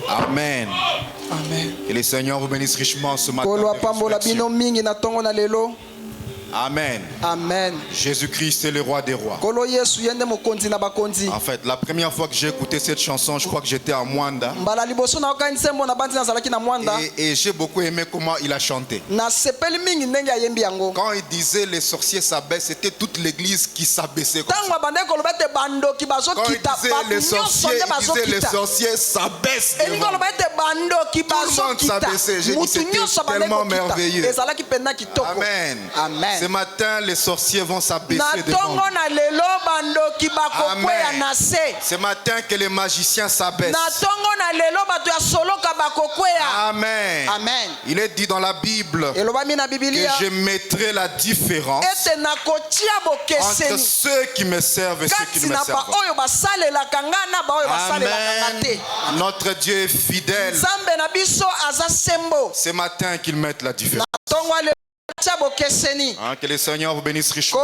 Amen. Amen. Que le Seigneur vous bénisse richement ce matin. Amen. Amen. Jésus-Christ est le roi des rois. En fait, la première fois que j'ai écouté cette chanson, je crois que j'étais à Mwanda. Et j'ai beaucoup aimé comment il a chanté. Quand il disait les sorciers s'abaissent, c'était toute l'église qui s'abaissait. Quand il disait les sorciers s'abaissent. Tout le monde s'abaissait. J'ai dit c'était tellement merveilleux. Amen. Amen. Ce matin, les sorciers vont s'abaisser devant nous. Amen. Ce matin, que les magiciens s'abaissent. Amen. Amen. Il est dit dans la Bible que je mettrai la différence entre ceux qui me servent et ceux qui ne me servent pas. Amen. Notre Dieu est fidèle. Ce matin, qu'il mette la différence. Que le Seigneur vous bénisse richement.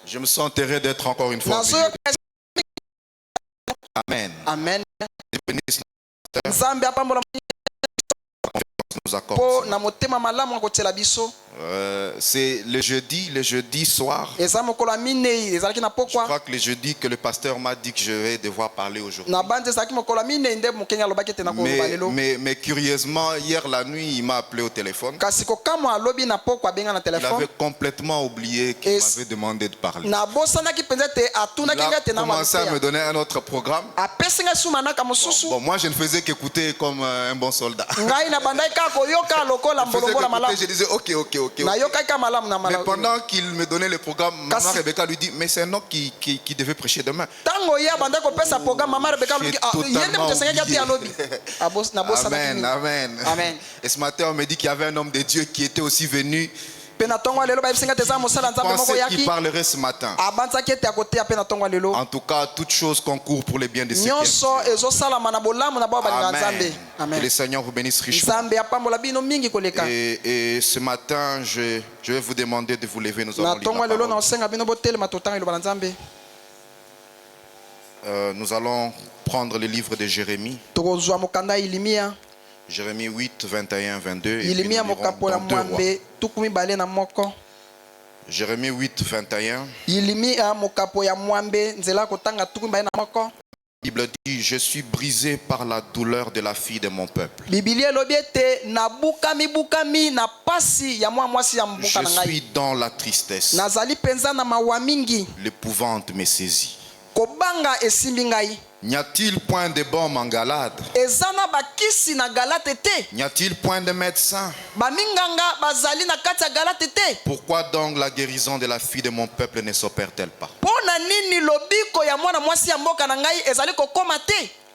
Je me sens enterré d'être encore une fois. Amen. Amen. Nous accorde. C'est le jeudi soir. Je crois que le jeudi que le pasteur m'a dit que je vais devoir parler aujourd'hui. Mais curieusement, hier la nuit, il m'a appelé au téléphone. Il avait complètement oublié qu'il m'avait demandé de parler. Il a commencé à me donner un autre programme. Bon, moi, je ne faisais qu'écouter comme un bon soldat. Je disais ok. Mais pendant qu'il me donnait le programme, maman Rebecca lui dit mais c'est un homme qui devait prêcher demain. Amen. Et ce matin on me dit qu'il y avait un homme de Dieu qui était aussi venu. Je pensais qu'il parlerait ce matin. En tout cas, toute chose concourt pour le bien de ceux qui aiment Dieu. Amen. Que le Seigneur vous bénisse richement. Et ce matin, je vais vous demander de vous lever. Nous allons lire la parole. Nous allons prendre le livre de Jérémie. Jérémie 8, 21, 22. Et puis nous lirons dans 2 rois. Jérémie 8, 21. La Bible dit, je suis brisé par la douleur de la fille de mon peuple. Je suis dans la tristesse. L'épouvante me saisit. N'y a-t-il point de baume en Galade? N'y a-t-il point de médecin? Pourquoi donc la guérison de la fille de mon peuple ne s'opère-t-elle pas?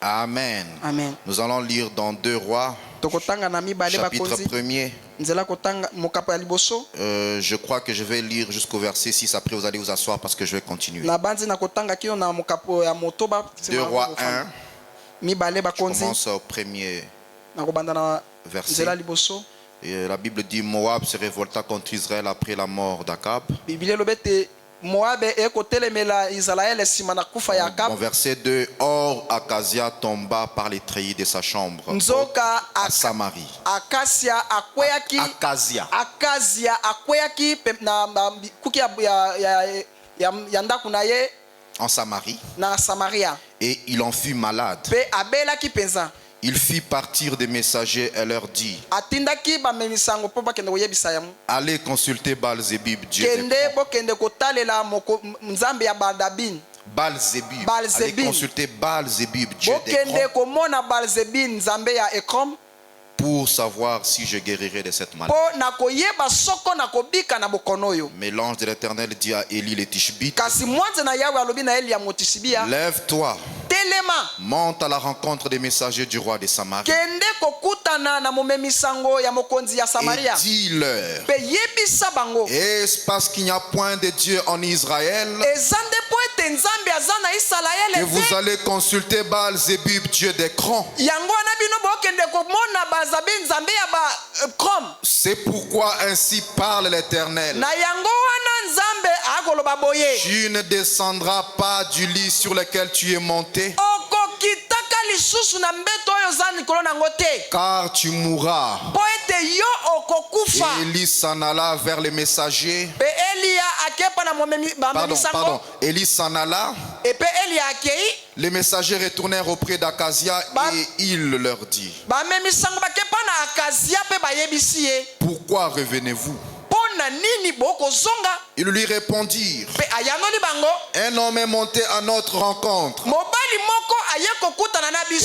Amen. Amen. Nous allons lire dans 2 rois, chapitre 1er. Je crois que je vais lire jusqu'au verset 6. Après vous allez vous asseoir parce que je vais continuer. 2 rois 1. Je commence au premier verset. Et la Bible dit, Moab se révolta contre Israël après la mort d'Akab. Bon, verset 2. Or Akazia tomba par les treillis de sa chambre à Samarie. En Samarie. Et il en fut malade. Il fit partir des messagers et leur dit, allez consulter Baal-Zébub, Dieu Baal-Zébub. Allez consulter Baal-Zébub, Dieu d'Écrom, pour savoir si je guérirai de cette maladie. Mais l'ange de l'Éternel dit à Élie le Tishbite, lève-toi, monte à la rencontre des messagers du roi de Samarie, et dis-leur, est-ce parce qu'il n'y a point de Dieu en Israël que vous allez consulter Baal-Zébub, Dieu d'Écrom? C'est pourquoi ainsi parle l'Éternel. Tu ne descendras pas du lit sur lequel tu es monté, car tu mourras. Et Élie s'en alla vers les messagers. Pardon. Élie s'en alla. Les messagers retournèrent auprès d'Akazia et il leur dit: pourquoi revenez-vous? Ils lui répondirent: un homme est monté à notre rencontre et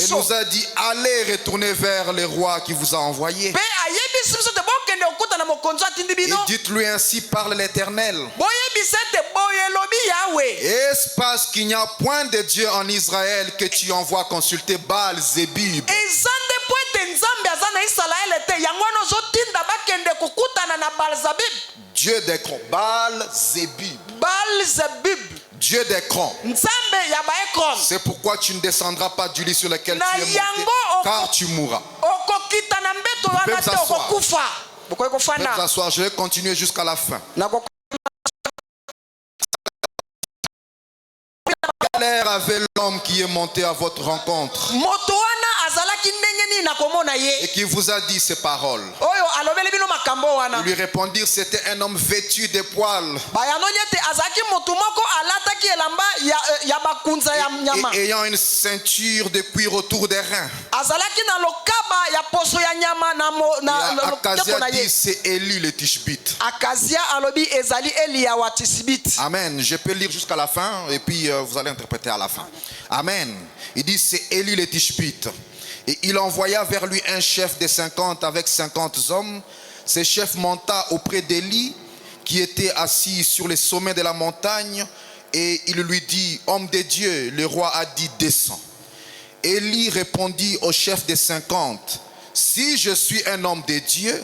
nous a dit: allez retourner vers le roi qui vous a envoyé. Et dites-lui: ainsi parle l'Éternel. Est-ce parce qu'il n'y a point de Dieu en Israël que tu envoies consulter Baal-Zébub, Dieu des crans? Baal-Zébub, Dieu des crans. C'est pourquoi tu ne descendras pas du lit sur lequel tu es monté, car tu mourras. Vous pouvez vous asseoir. Je vais continuer jusqu'à la fin. Quel air avait l'homme qui est monté à votre rencontre et qui vous a dit ces paroles? Ils lui répondirent: c'était un homme vêtu de poils et ayant une ceinture de cuir autour des reins. Akazia dit: c'est Élie le Tishbite. Amen. Je peux lire jusqu'à la fin et puis vous allez interpréter à la fin. Amen. Il dit: c'est Élie le Tishbite. Et il envoya vers lui un chef de 50 avec 50 hommes. Ce chef monta auprès d'Élie qui était assis sur les sommets de la montagne, et il lui dit: homme de Dieu, le roi a dit: descends. Élie répondit au chef des 50: si je suis un homme de Dieu,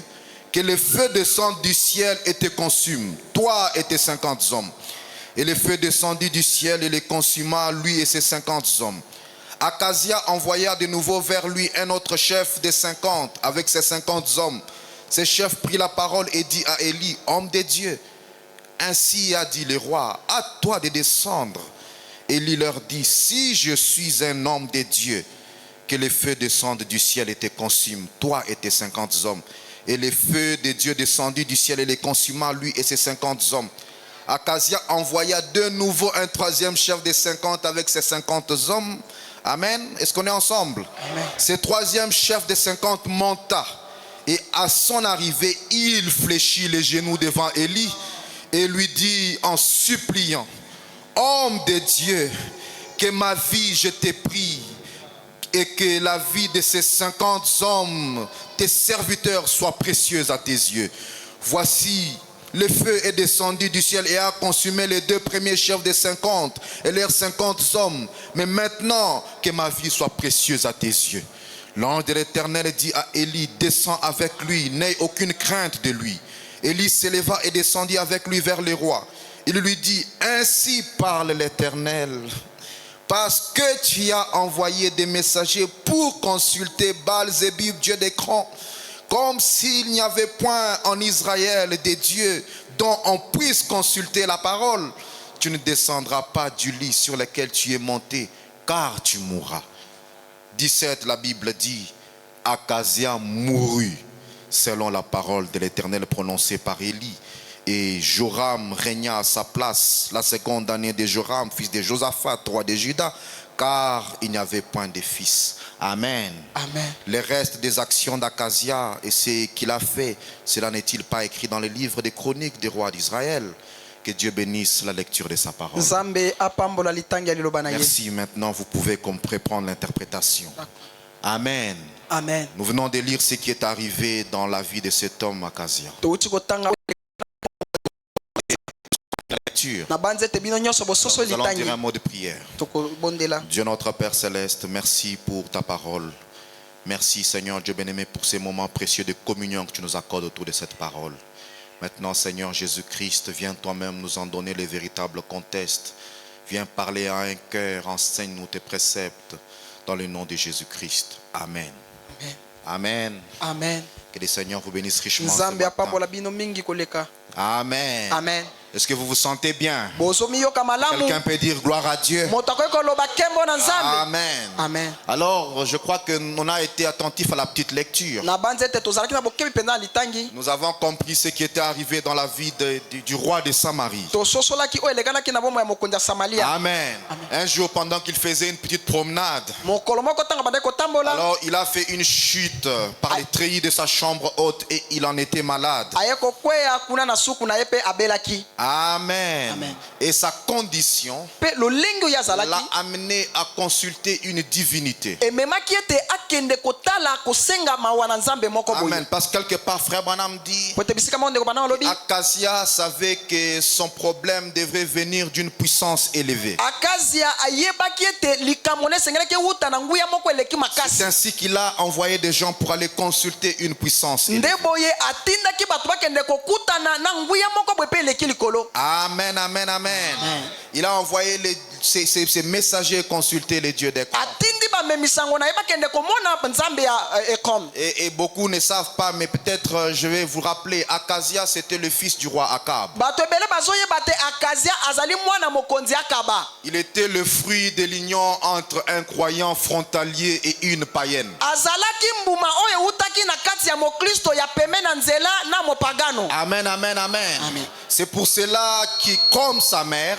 que le feu descende du ciel et te consume, toi et tes 50 hommes. Et le feu descendit du ciel et les consuma, lui et ses 50 hommes. Akazia envoya de nouveau vers lui un autre chef des 50 avec ses 50 hommes. Ce chef prit la parole et dit à Élie: homme de Dieu, ainsi a dit le roi, à toi de descendre. Élie leur dit: si je suis un homme de Dieu, que le feu descende du ciel et te consume, toi et tes 50 hommes. Et le feu de Dieu descendit du ciel et les consuma, lui et ses 50 hommes. Akazia envoya de nouveau un troisième chef des 50 avec ses 50 hommes. Amen. Est-ce qu'on est ensemble? Amen. Ce troisième chef des 50 monta, et à son arrivée, il fléchit les genoux devant Élie et lui dit en suppliant: homme de Dieu, que ma vie je t'ai pris et que la vie de ces 50 hommes, tes serviteurs, soit précieuse à tes yeux. Voici, le feu est descendu du ciel et a consumé les deux premiers chefs des 50 et leurs 50 hommes. Mais maintenant, que ma vie soit précieuse à tes yeux. L'ange de l'Éternel dit à Élie: descends avec lui, n'aie aucune crainte de lui. Élie s'éleva et descendit avec lui vers le roi. Il lui dit: ainsi parle l'Éternel, parce que tu as envoyé des messagers pour consulter Baal-Zébub, Dieu des crans, comme s'il n'y avait point en Israël des dieux dont on puisse consulter la parole, tu ne descendras pas du lit sur lequel tu es monté, car tu mourras. 17, la Bible dit: Akazia mourut selon la parole de l'Éternel prononcée par Élie. Et Joram régna à sa place la seconde année de Joram, fils de Josaphat, roi de Juda, car il n'y avait point de fils. Amen. Amen. Le reste des actions d'Akazia et ce qu'il a fait, cela n'est-il pas écrit dans le livre des chroniques des rois d'Israël? Que Dieu bénisse la lecture de sa parole. Merci. Maintenant, vous pouvez prendre l'interprétation. Amen. Amen. Nous venons de lire ce qui est arrivé dans la vie de cet homme Akazia. Nous allons dire un mot de prière. Dieu notre Père Céleste, merci pour ta parole. Merci Seigneur Dieu bien-aimé pour ces moments précieux de communion que tu nous accordes autour de cette parole. Maintenant Seigneur Jésus-Christ, viens toi-même nous en donner les véritables contextes. Viens parler à un cœur, enseigne-nous tes préceptes dans le nom de Jésus-Christ. Amen. Amen. Amen. Que le Seigneur vous bénisse richement. Amen. Amen. Est-ce que vous vous sentez bien? Quelqu'un peut dire gloire à Dieu. Amen. Amen. Alors, je crois qu'on a été attentif à la petite lecture. Nous avons compris ce qui était arrivé dans la vie du roi de Samarie. Amen. Un jour, pendant qu'il faisait une petite promenade, alors il a fait une chute par les treillis de sa chambre haute et il en était malade. Amen. Amen. Et sa condition l'a amené à consulter une divinité. Amen. Parce que quelque part, frère Branham dit, Acacia savait que son problème devrait venir d'une puissance élevée. C'est ainsi qu'il a envoyé des gens pour aller consulter une puissance élevée. Amen, amen, amen. Il a envoyé ses messagers consulter les dieux des corps. Et beaucoup ne savent pas, mais peut-être je vais vous rappeler, Acacia c'était le fils du roi Akab. Il était le fruit de l'union entre un croyant frontalier et une païenne. Amen, amen, amen. C'est pour cela qu'il, comme sa mère,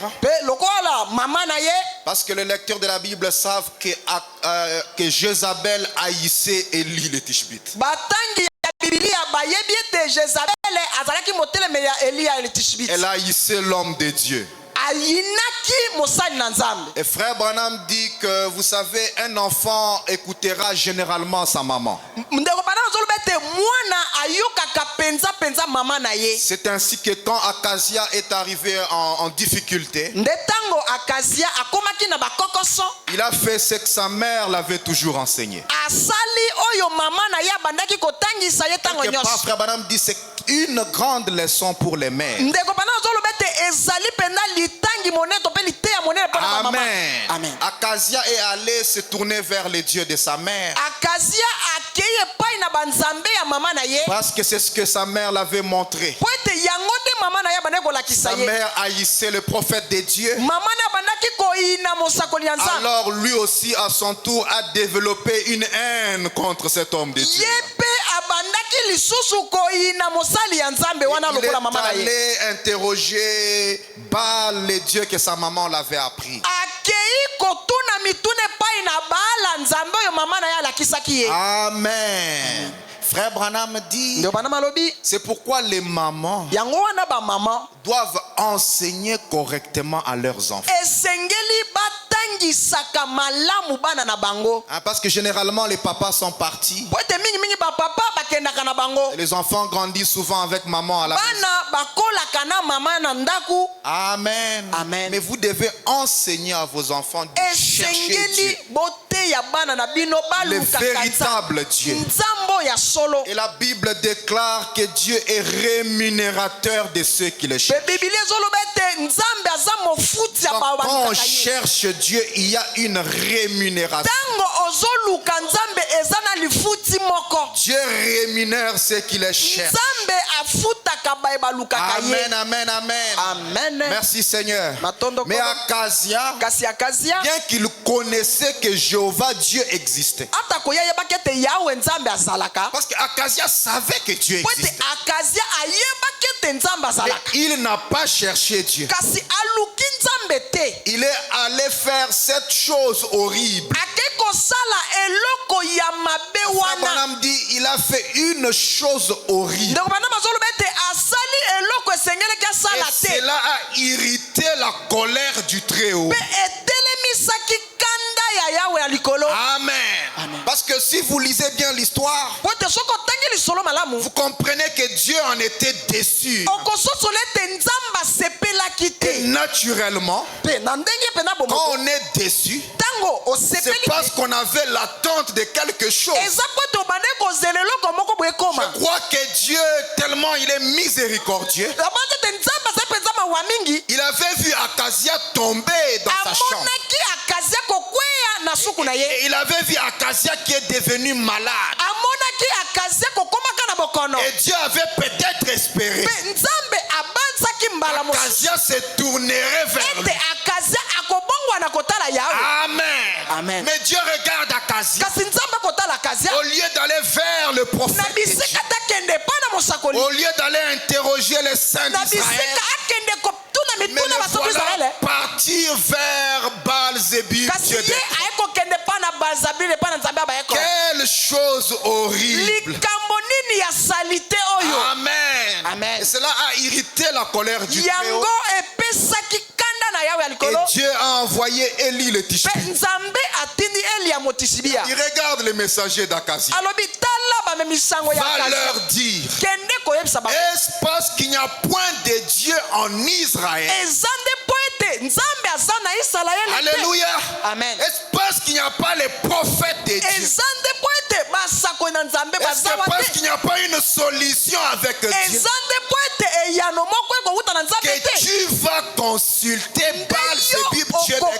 parce que les lecteurs de la Bible savent que Jézabel haïssait Élie le Tishbite. Elle haïssait l'homme de Dieu. Et frère Branham dit que, vous savez, un enfant écoutera généralement sa maman. C'est ainsi que quand Acacia est arrivé en difficulté, il a fait ce que sa mère l'avait toujours enseigné. Quelque part, frère Branham dit c'est une grande leçon pour les mères. Amen. Amen. Acacia est allé se tourner vers les dieux de sa mère. Parce que c'est ce que sa mère l'avait montré. Sa mère haïssait le prophète de Dieu. Alors lui aussi à son tour a développé une haine contre cet homme de Dieu. Il est allé interroger Baal, les dieux que sa maman l'avait appris. Amen. Frère Branham dit, c'est pourquoi les mamans doivent enseigner correctement à leurs enfants. Parce que généralement les papas sont partis. Les enfants grandissent souvent avec maman à la maison. Amen. Amen. Mais vous devez enseigner à vos enfants de chercher Dieu, le véritable Dieu. Et la Bible déclare que Dieu est rémunérateur de ceux qui le cherchent. Quand on cherche Dieu, il y a une rémunération. Dieu rémunère ceux qui le cherchent. Amen, amen, amen. Amen. Merci Seigneur. Mais Acacia, bien qu'il connaissait que Jéhovah Dieu existait, parce qu'Acacia savait que Dieu existait, mais il n'a pas cherché Dieu. Il est allé faire cette chose horrible. Abraham dit, il a fait une chose horrible. Et cela a irrité la colère du Très-Haut. Amen. Amen. Parce que si vous lisez bien l'histoire, vous comprenez que Dieu en était déçu. Et naturellement, quand on est déçu, c'est parce qu'on avait l'attente de quelque chose. Je crois que Dieu, tellement il est miséricordieux, il avait vu Acacia tomber dans sa chambre. Et il avait vu Acacia qui est devenu malade. Et Dieu avait peut-être espéré Akazia se tournerait vers lui. Amen. Amen. Mais Dieu regarde Akazia. Au lieu d'aller vers le prophète de Dieu, au lieu d'aller interroger les saints d'Israël, mais le voilà partir vers Baal-Zébub. Quelle chose horrible. Amen. Amen. Et cela a irrité la colère du Très-Haut. Et Dieu a envoyé Élie le Tishbi. Il regarde les messagers d'Akazia. Va leur dire, est-ce parce qu'il n'y a point de Dieu en Israël? Alléluia. Amen. Est-ce parce qu'il n'y a pas les prophètes de Dieu? Est-ce parce qu'il n'y a pas une solution avec Dieu que tu vas consulter Baal-Zébub, Dieu d'Écran?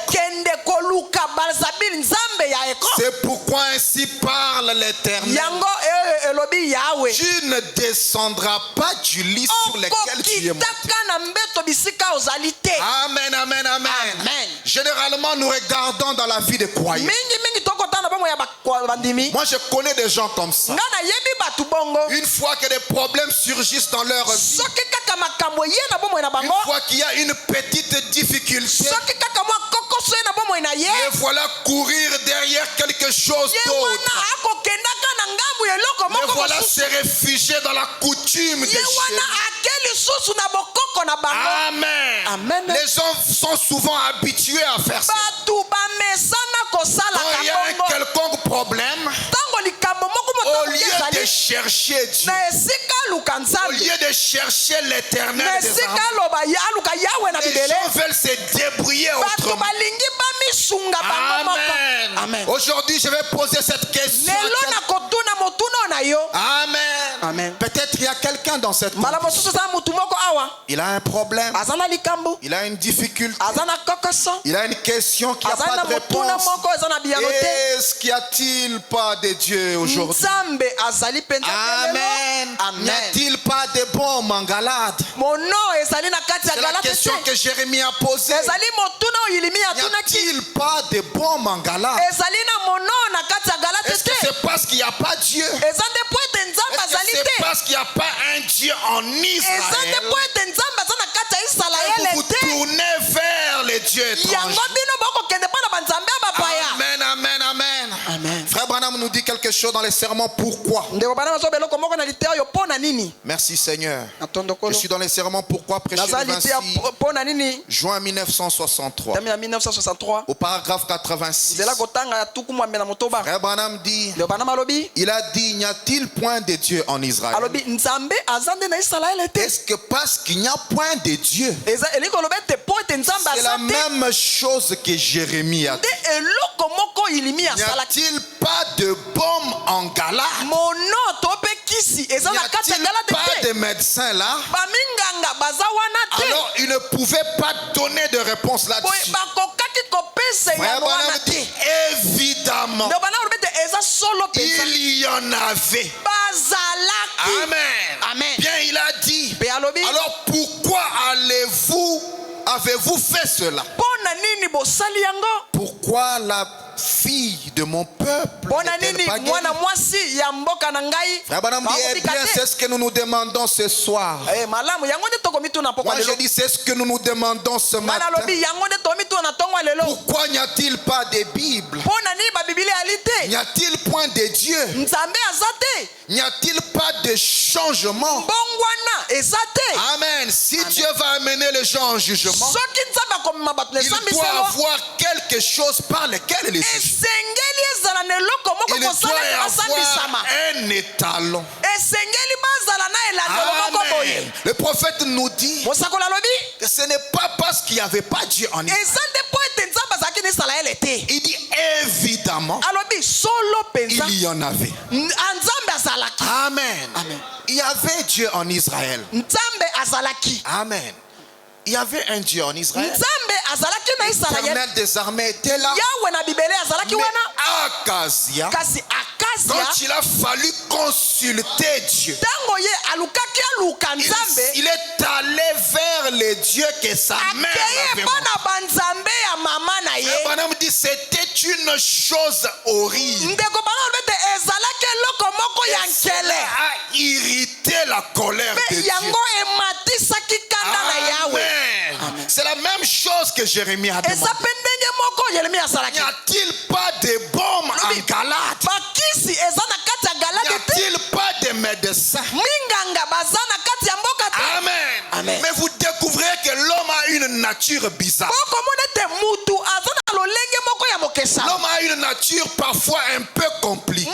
C'est pourquoi ainsi parle l'Éternel. Tu ne descendras pas du lit sur lequel tu es monté. Amen, amen, amen. Généralement, nous regardons dans la vie des croyants. Moi, je connais des gens comme ça. Une fois que des problèmes surgissent dans leur vie, une fois qu'il y a une petite difficulté, et voilà courir derrière quelque chose d'autre. Et voilà se réfugier dans la coutume des choses. Amen. Amen. Les gens sont souvent habitués à faire ça. Quand il y a un quelconque problème, au lieu de chercher Dieu, au lieu de chercher l'Éternel des armées, les gens veulent se débrouiller autrement. Amen. Amen. Aujourd'hui, je vais poser cette question. Amen. Amen. Peut-être il y a quelqu'un dans cette maison. Il a un problème. Il a une difficulté. Il a une question qui n'a pas de réponse. Est-ce qu'il n'y a-t-il pas de Dieu aujourd'hui? Amen. N'y a-t-il pas de bons mangalades? C'est la question que Jérémie a posée. N'y a-t-il pas de bons mangalades? Est-ce que c'est parce qu'il n'y a pas Dieu? Est-ce que c'est parce qu'il n'y a pas un Dieu en Israël? Et vous tournez vers les dieux étrangers. Amen, amen, amen. Amen. Frère Branham nous dit quelque chose dans les sermons. Pourquoi? Merci Seigneur. Je suis dans les sermons. Pourquoi prêcher le 26 juin 1963 au paragraphe 86. Frère Branham dit, il a dit, n'y a-t-il point de Dieu en Israël? Est-ce que parce qu'il n'y a point de Dieu, c'est la même chose que Jérémie a dit? N'y a-t-il pas de baume en Galate? N'y a-t-il pas de médecins là? Alors il ne pouvait pas donner de réponse là-dessus. Frère Branham dit, évidemment, il y en avait. Amen. Bien, il a dit, alors pourquoi avez-vous fait cela? Pourquoi la fille de mon peuple n'est-elle pas guérie? Frère Branham dit, eh bien, c'est ce que nous nous demandons ce soir. Moi je dis, c'est ce que nous nous demandons ce matin. Pourquoi n'y a-t-il pas de Bible? N'y a-t-il point de Dieu? N'y a-t-il pas de changement? Amen. Si Dieu va amener les gens en jugement, il doit avoir quelque chose par lequel les juger. Il doit avoir un étalon. Amen. Le prophète nous dit que ce n'est pas parce qu'il n'y avait pas Dieu en Israël. Il dit évidemment, il y en avait. Amen. Il y avait Dieu en Israël. Amen. Il y avait un Dieu en Israël. L'Éternel des armées était là. Mais Akazia quand il a fallu consulter Dieu, il est allé vers les dieux que sa mère avait montrés. Abraham dit c'était une chose horrible. Cela a irrité la colère de Dieu. Amen. C'est la même chose que Jérémie a demandé. N'y a-t-il pas de baume en Galate? N'y a-t-il pas de médecins? Amen. Amen. Mais vous découvrez que l'homme a une nature bizarre. L'homme a une nature parfois un peu compliquée.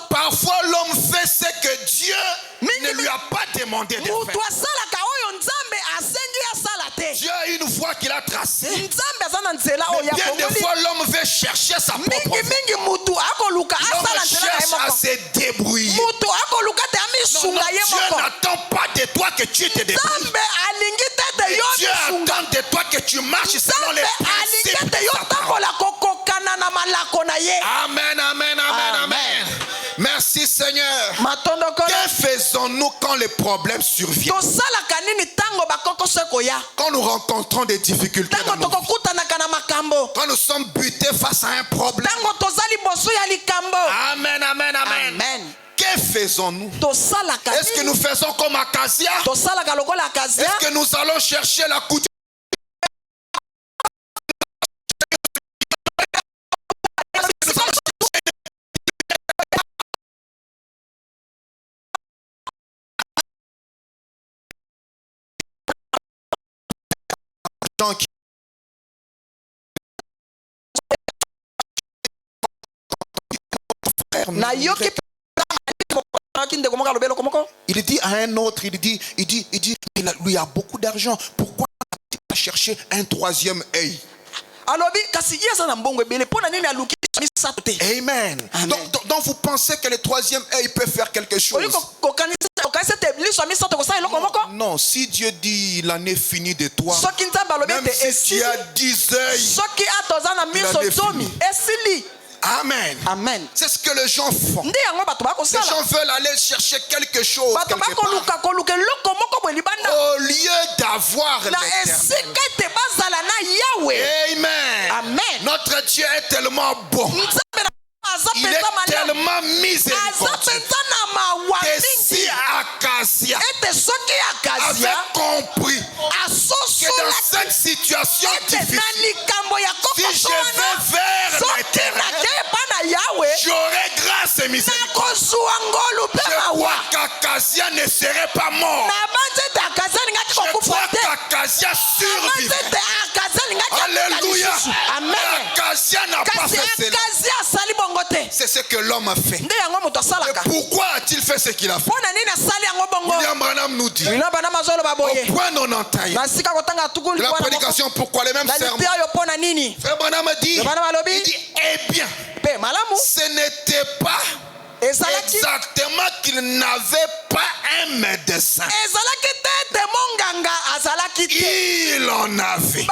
Parfois l'homme fait ce que Dieu ne lui a pas demandé de faire. Dieu a une voie qu'il a tracée. Mais bien des fois l'homme veut chercher sa propre voie. L'homme cherche à se débrouiller. Non, Dieu n'attend pas de toi que tu te débrouilles. Dieu attend de toi que tu marches selon les principes de sa parole. Amen, amen, amen, amen. Merci Seigneur. Que faisons-nous quand les problèmes surviennent? Quand nous rencontrons des difficultés dans nos vies, quand nous sommes butés face à un problème. Amen, amen, amen, amen. Que faisons-nous? Est-ce que nous faisons comme Acacia? Est-ce que nous allons chercher la couture? Il dit à un autre, il dit, il lui a beaucoup d'argent. Pourquoi a-t-il pas cherché un troisième œil? Amen. Donc vous pensez que le troisième œil peut faire quelque chose? Non, si Dieu dit il en est fini de toi, même si tu as 10 œils, il en est fini. Amen. Amen. C'est ce que les gens font. Les gens veulent aller chercher quelque chose quelque part. Au lieu d'avoir l'Éternel. Amen. Amen. Notre Dieu est tellement bon. Il est tellement miséricordieux que si Acacia avait compris que dans cette situation difficile, si je vais vers l'Éternel, j'aurai grâce et miséricorde. Je crois qu'Acacia ne serait pas mort. Je crois qu'Acacia survivrait. Alléluia. Acacia n'a pas fait cela. C'est ce que l'homme a fait. Et pourquoi a-t-il fait ce qu'il a fait? William Branham nous dit au point 91 de la prédication, pourquoi les mêmes sermons? Frère Branham dit, eh bien, ce n'était pas exactement qu'il n'avait pas un médecin. Il en avait.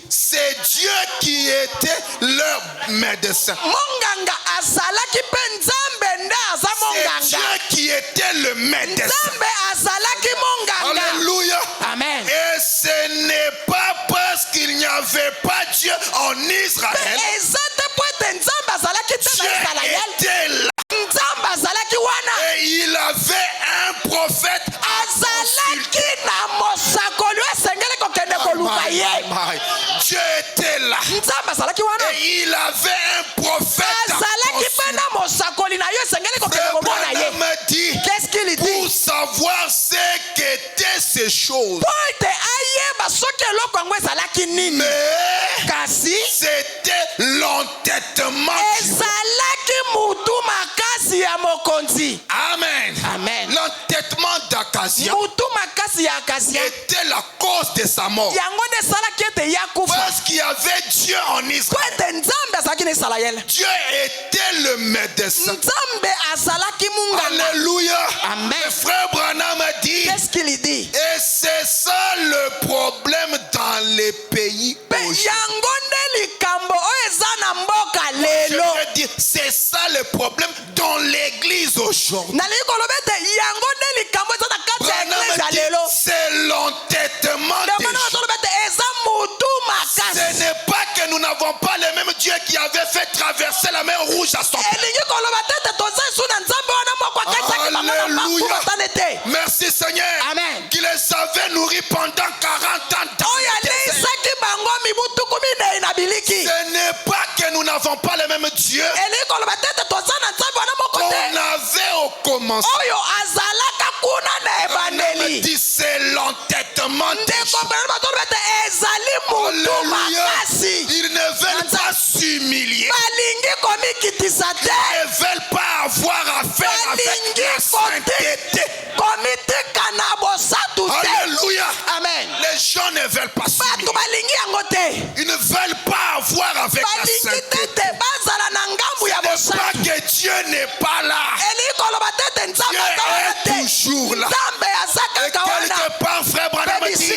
C'est Dieu qui était leur médecin. C'est Dieu qui était le médecin. Alléluia. Amen. Et ce n'est pas parce qu'il n'y avait pas Dieu en Israël. Dieu était là. Et il avait un prophète Dieu était là. Et il avait un prophète me dit pour savoir ce qu'étaient ces choses. Mais c'était l'entêtement. Amen. Amen. L'entêtement d'Acacia était la cause de sa mort. Parce qu'il y avait Dieu en Israël. Dieu était le médecin. Alléluia. Amen. Le frère Branham dit, qu'est-ce qu'il dit? Et c'est ça le problème dans les pays. Je ça le problème dans l'église aujourd'hui. C'est l'entêtement des gens. Ce n'est pas que nous n'avons pas le même Dieu qui avait fait traverser la mer Rouge à son peuple. Alléluia. Merci Seigneur. Amen. Qui les avait nourris pendant 40 ans. Ce n'est pas que nous n'avons pas le même Dieu qu'on avait au commencement. C'est l'entêtement des gens. Alléluia. Ils ne veulent pas s'humilier. Ils ne veulent pas avoir affaire avec la sainteté. Alléluia. Amen. Les gens ne veulent pas s'humilier. Ils ne veulent pas avoir avec la sainteté. Ce n'est pas que Dieu n'est pas là. Dieu est toujours là. Et quelque part, frère Branham dit que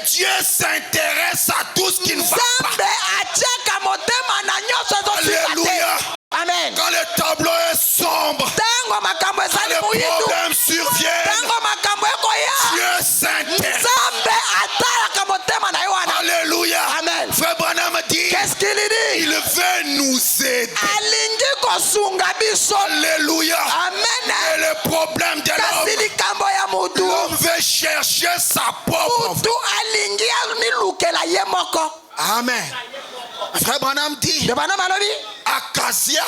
Dieu s'intéresse à tout ce qui ne va pas. Alléluia. Amen. Quand le tableau est sombre, quand les problèmes surviennent, Dieu s'intéresse. Alléluia. Amen. Frère Branham dit, qu'est-ce qu'il dit? Il veut nous aider. Alléluia. Amen. Et le problème de l'homme veut chercher sa propre vie. Amen. Frère Branham dit, Acacia,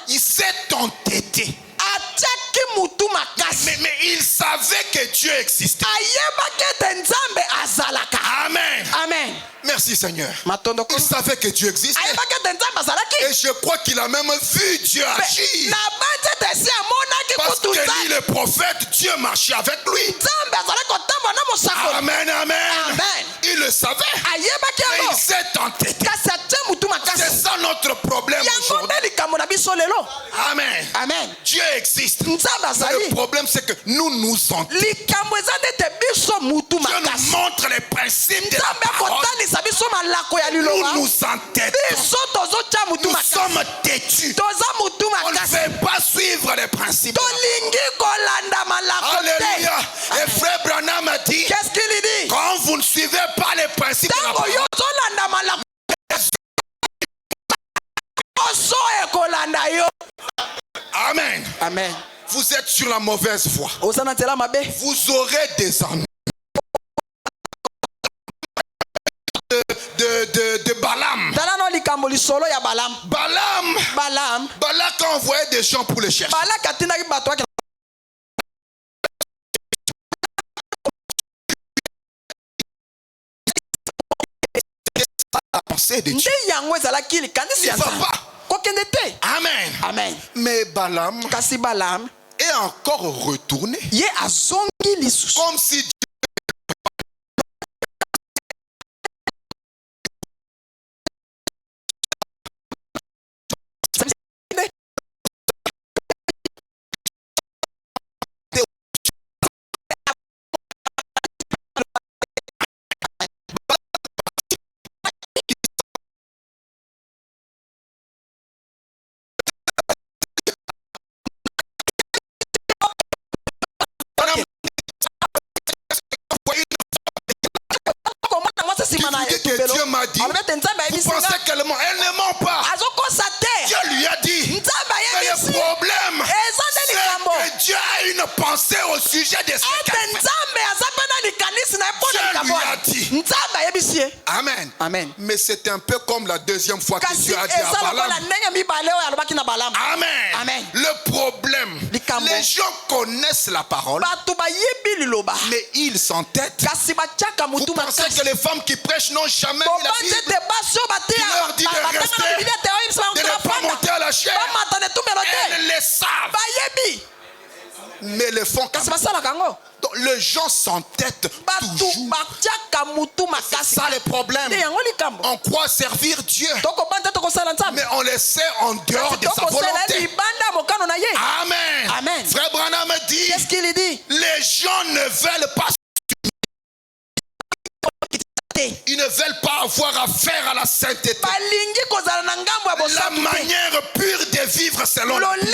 il s'est entêté. Mais il savait que Dieu existait. Amen. Amen. Merci Seigneur. Il savait que Dieu existait. Et je crois qu'il a même vu Dieu agir. Parce que lui, le prophète, Dieu marchait avec lui. Amen, amen. Il le savait. Mais il s'est entêté. C'est ça notre problème aujourd'hui. Amen. Amen. Dieu existe. Le problème c'est que nous nous entêtons. Dieu nous montre les principes de la parole. Nous nous entêtons. Nous sommes têtus. On ne fait pas suivre les principes. Alléluia. Et frère Branham a dit, qu'est-ce qu'il dit? Quand vous ne suivez pas les principes de la parole, amen. Amen. Vous êtes sur la mauvaise voie. Vous aurez des ennuis. De Balaam. Balak a envoyé des gens pour le chercher. La pensée de Dieu. Il ne va pas. Amen. Amen. Mais Balaam est encore retourné. Comme si Dieu Dieu m'a dit, vous pensez qu'elle ment? Elle ne ment pas. Dieu lui a dit. Mais le problème, c'est que Dieu a une pensée au sujet de ce qu'elle fait. Dieu lui a dit. Amen. Amen. Mais c'est un peu comme la deuxième fois que Dieu a dit à Balaam. Amen. Amen. Le problème, les gens connaissent la parole, mais ils s'entêtent. Vous pensez que les femmes qui prêchent n'ont jamais lu la Bible? Qui leur dit de rester, de ne pas monter à la chair? Elles le savent, mais le font comme ça. Donc les gens s'entêtent toujours. C'est ça le problème. On croit servir Dieu, mais on le sait en dehors de sa volonté. Amen. Amen. Frère Branham dit, qu'est-ce qu'il dit? Les gens ne veulent pas. Ils ne veulent pas avoir affaire à la sainteté. La manière pure de vivre selon la Bible.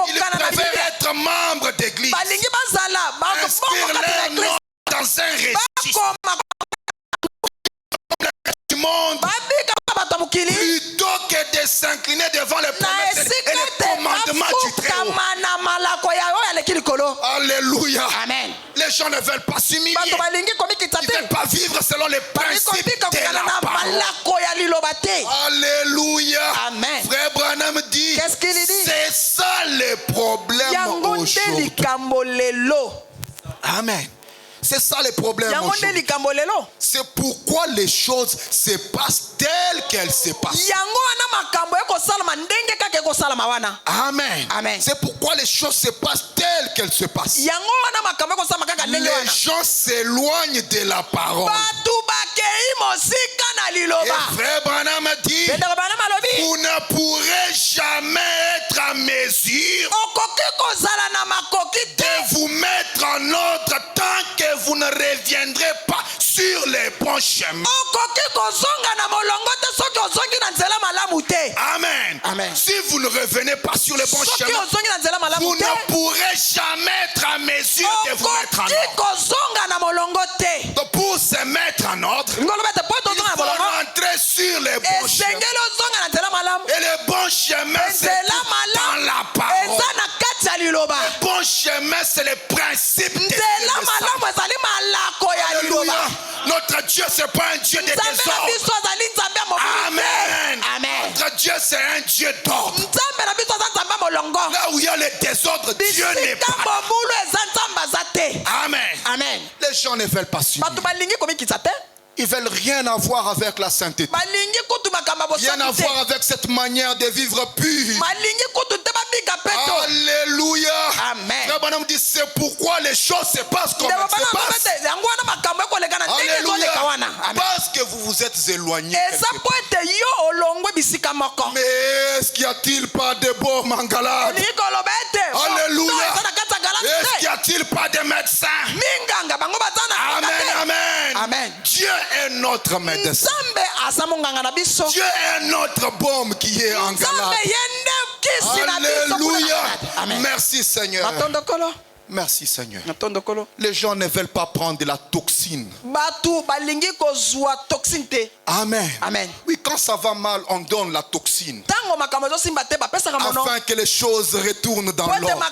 Ils préfèrent être membres d'église. Inscrire leur nom dans un registre du monde plutôt que de s'incliner devant les promesses et les commandements du Très-Haut. Alléluia. Amen. Les gens ne veulent pas s'humilier. Ils ne veulent pas vivre selon les principes de la parole. Alléluia. Amen. Frère Branham dit, qu'est-ce qu'il dit? c'est ça le problème aujourd'hui. Amen. C'est ça le problème aujourd'hui. C'est pourquoi les choses se passent telles qu'elles se passent. Amen. Amen. C'est pourquoi les choses se passent telles qu'elles se passent. Les gens s'éloignent de la parole. Et frère Branham dit, vous ne pourrez jamais être à mesure de vous mettre en ordre tant que vous ne reviendrez pas sur les bons chemins. Amen. Amen. Si vous ne revenez pas sur les bons chemins, vous ne pourrez jamais être à mesure de vous mettre en ordre. Donc pour se mettre en ordre, il faut rentrer sur les bons chemins. Et les bons chemins, c'est dans la parole. Le bon chemin, c'est le principe de Dieu. Alléluia. Notre Dieu, c'est pas un Dieu de désordre. Amen. Amen. Notre Dieu, c'est un Dieu d'ordre. Là où il y a le désordre, Dieu n'est pas. Amen. Amen. Les gens ne veulent pas suivre. Ils veulent rien avoir avec la sainteté. Rien avoir avec cette manière de vivre pure. Alléluia. Amen. Frère dit, c'est pourquoi les choses se passent comme elles se passent. Alléluia. Parce que vous vous êtes éloignés. Mais est-ce qu'il n'y a-t-il pas de beaux mangalades? Alléluia. Est-ce qu'il n'y a-t-il pas de médecins? Amen, amen. Amen. Dieu est notre médecin. Dieu est notre baume qui est en galade. Alléluia. Merci Seigneur. Merci Seigneur. Les gens ne veulent pas prendre la toxine. Amen. Amen. Oui, quand ça va mal, on donne la toxine. Afin que les choses retournent dans l'ordre.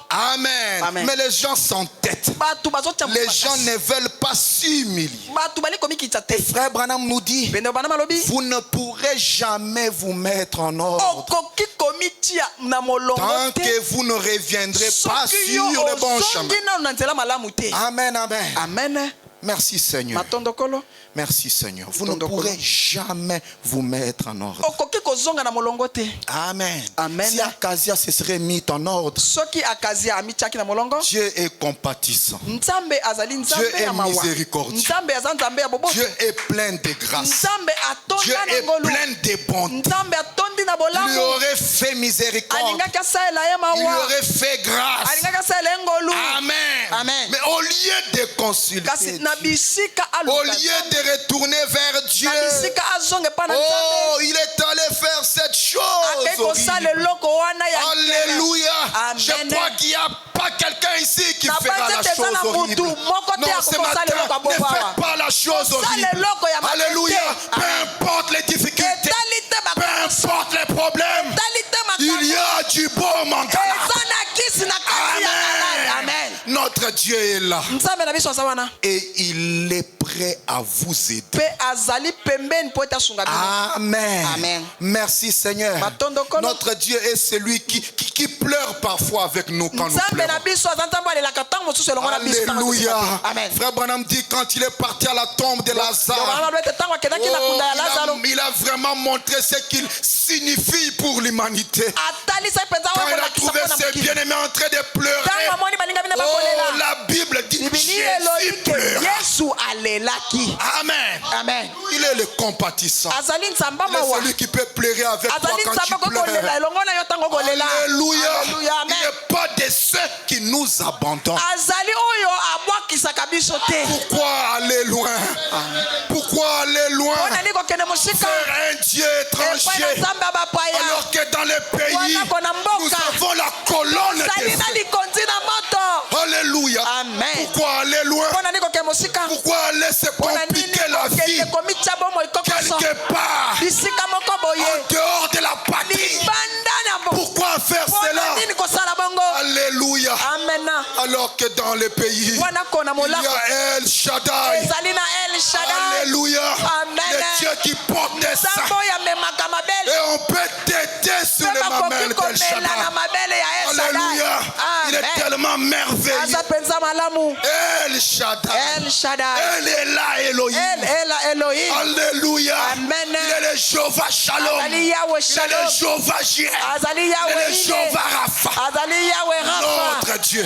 Amen. Amen. Mais les gens s'entêtent. Les gens ne veulent pas s'humilier. Frère Branham nous dit, vous ne pourrez jamais vous mettre en ordre tant que vous ne reviendrez pas sur le bon chemin. Amen, amen. Amen. Merci Seigneur. Merci Seigneur. Vous ne pourrez jamais vous mettre en ordre. Amen. Amen. Si Acasia se serait mis en ordre, Dieu est compatissant. Dieu est miséricordieux. Dieu est plein de grâce. Dieu est plein de bonté. Il aurait fait miséricorde. Il aurait fait grâce. Amen. Amen. Mais au lieu de consulter, au lieu de retourner vers Dieu, oh, il est allé faire cette chose horrible. Alléluia. Je crois qu'il n'y a pas quelqu'un ici qui fera la chose horrible. Non, ce matin, ne faites pas la chose horrible. Alléluia. Peu importe les difficultés, peu importe les problèmes, il y a du beau mandat. Amen. Notre Dieu est là. Et il est prêt à vous aider. Amen. Amen. Merci Seigneur. Notre Dieu est celui qui pleure parfois avec nous quand nous pleurons. Alléluia. Amen. Frère Branham dit, quand il est parti à la tombe de Lazare, il a vraiment montré ce qu'il signifie pour l'humanité. Quand il a trouvé ses bien-aimés en train de pleurer, oh, la Bible dit Jésus pleura. Amen. Amen. Il est le compatissant. Il est celui qui peut pleurer avec toi quand tu pleures. Alléluia. Il n'est pas de ceux qui nous abandonnent. Pourquoi aller loin? Pourquoi aller loin? Faire un Dieu étranger alors que dans les pays nous avons la colonne de feu. Alléluia. Pourquoi aller loin? Pourquoi aller se compliquer la vie quelque part en dehors de la patrie? Pourquoi faire cela? Alléluia. Alors que dans les pays il y a El Shaddai. Alléluia. Le Dieu qui porte des saints. Et on peut t'aider sur les mamelles d'El Shaddai. Alléluia. Il est tellement merveilleux. El Shaddai. Elle est là, Elohim. Alléluia. Il est le Jéhovah Shalom. Il est le Jéhovah Jireh. Il est le Jéhovah Rapha. Notre Dieu.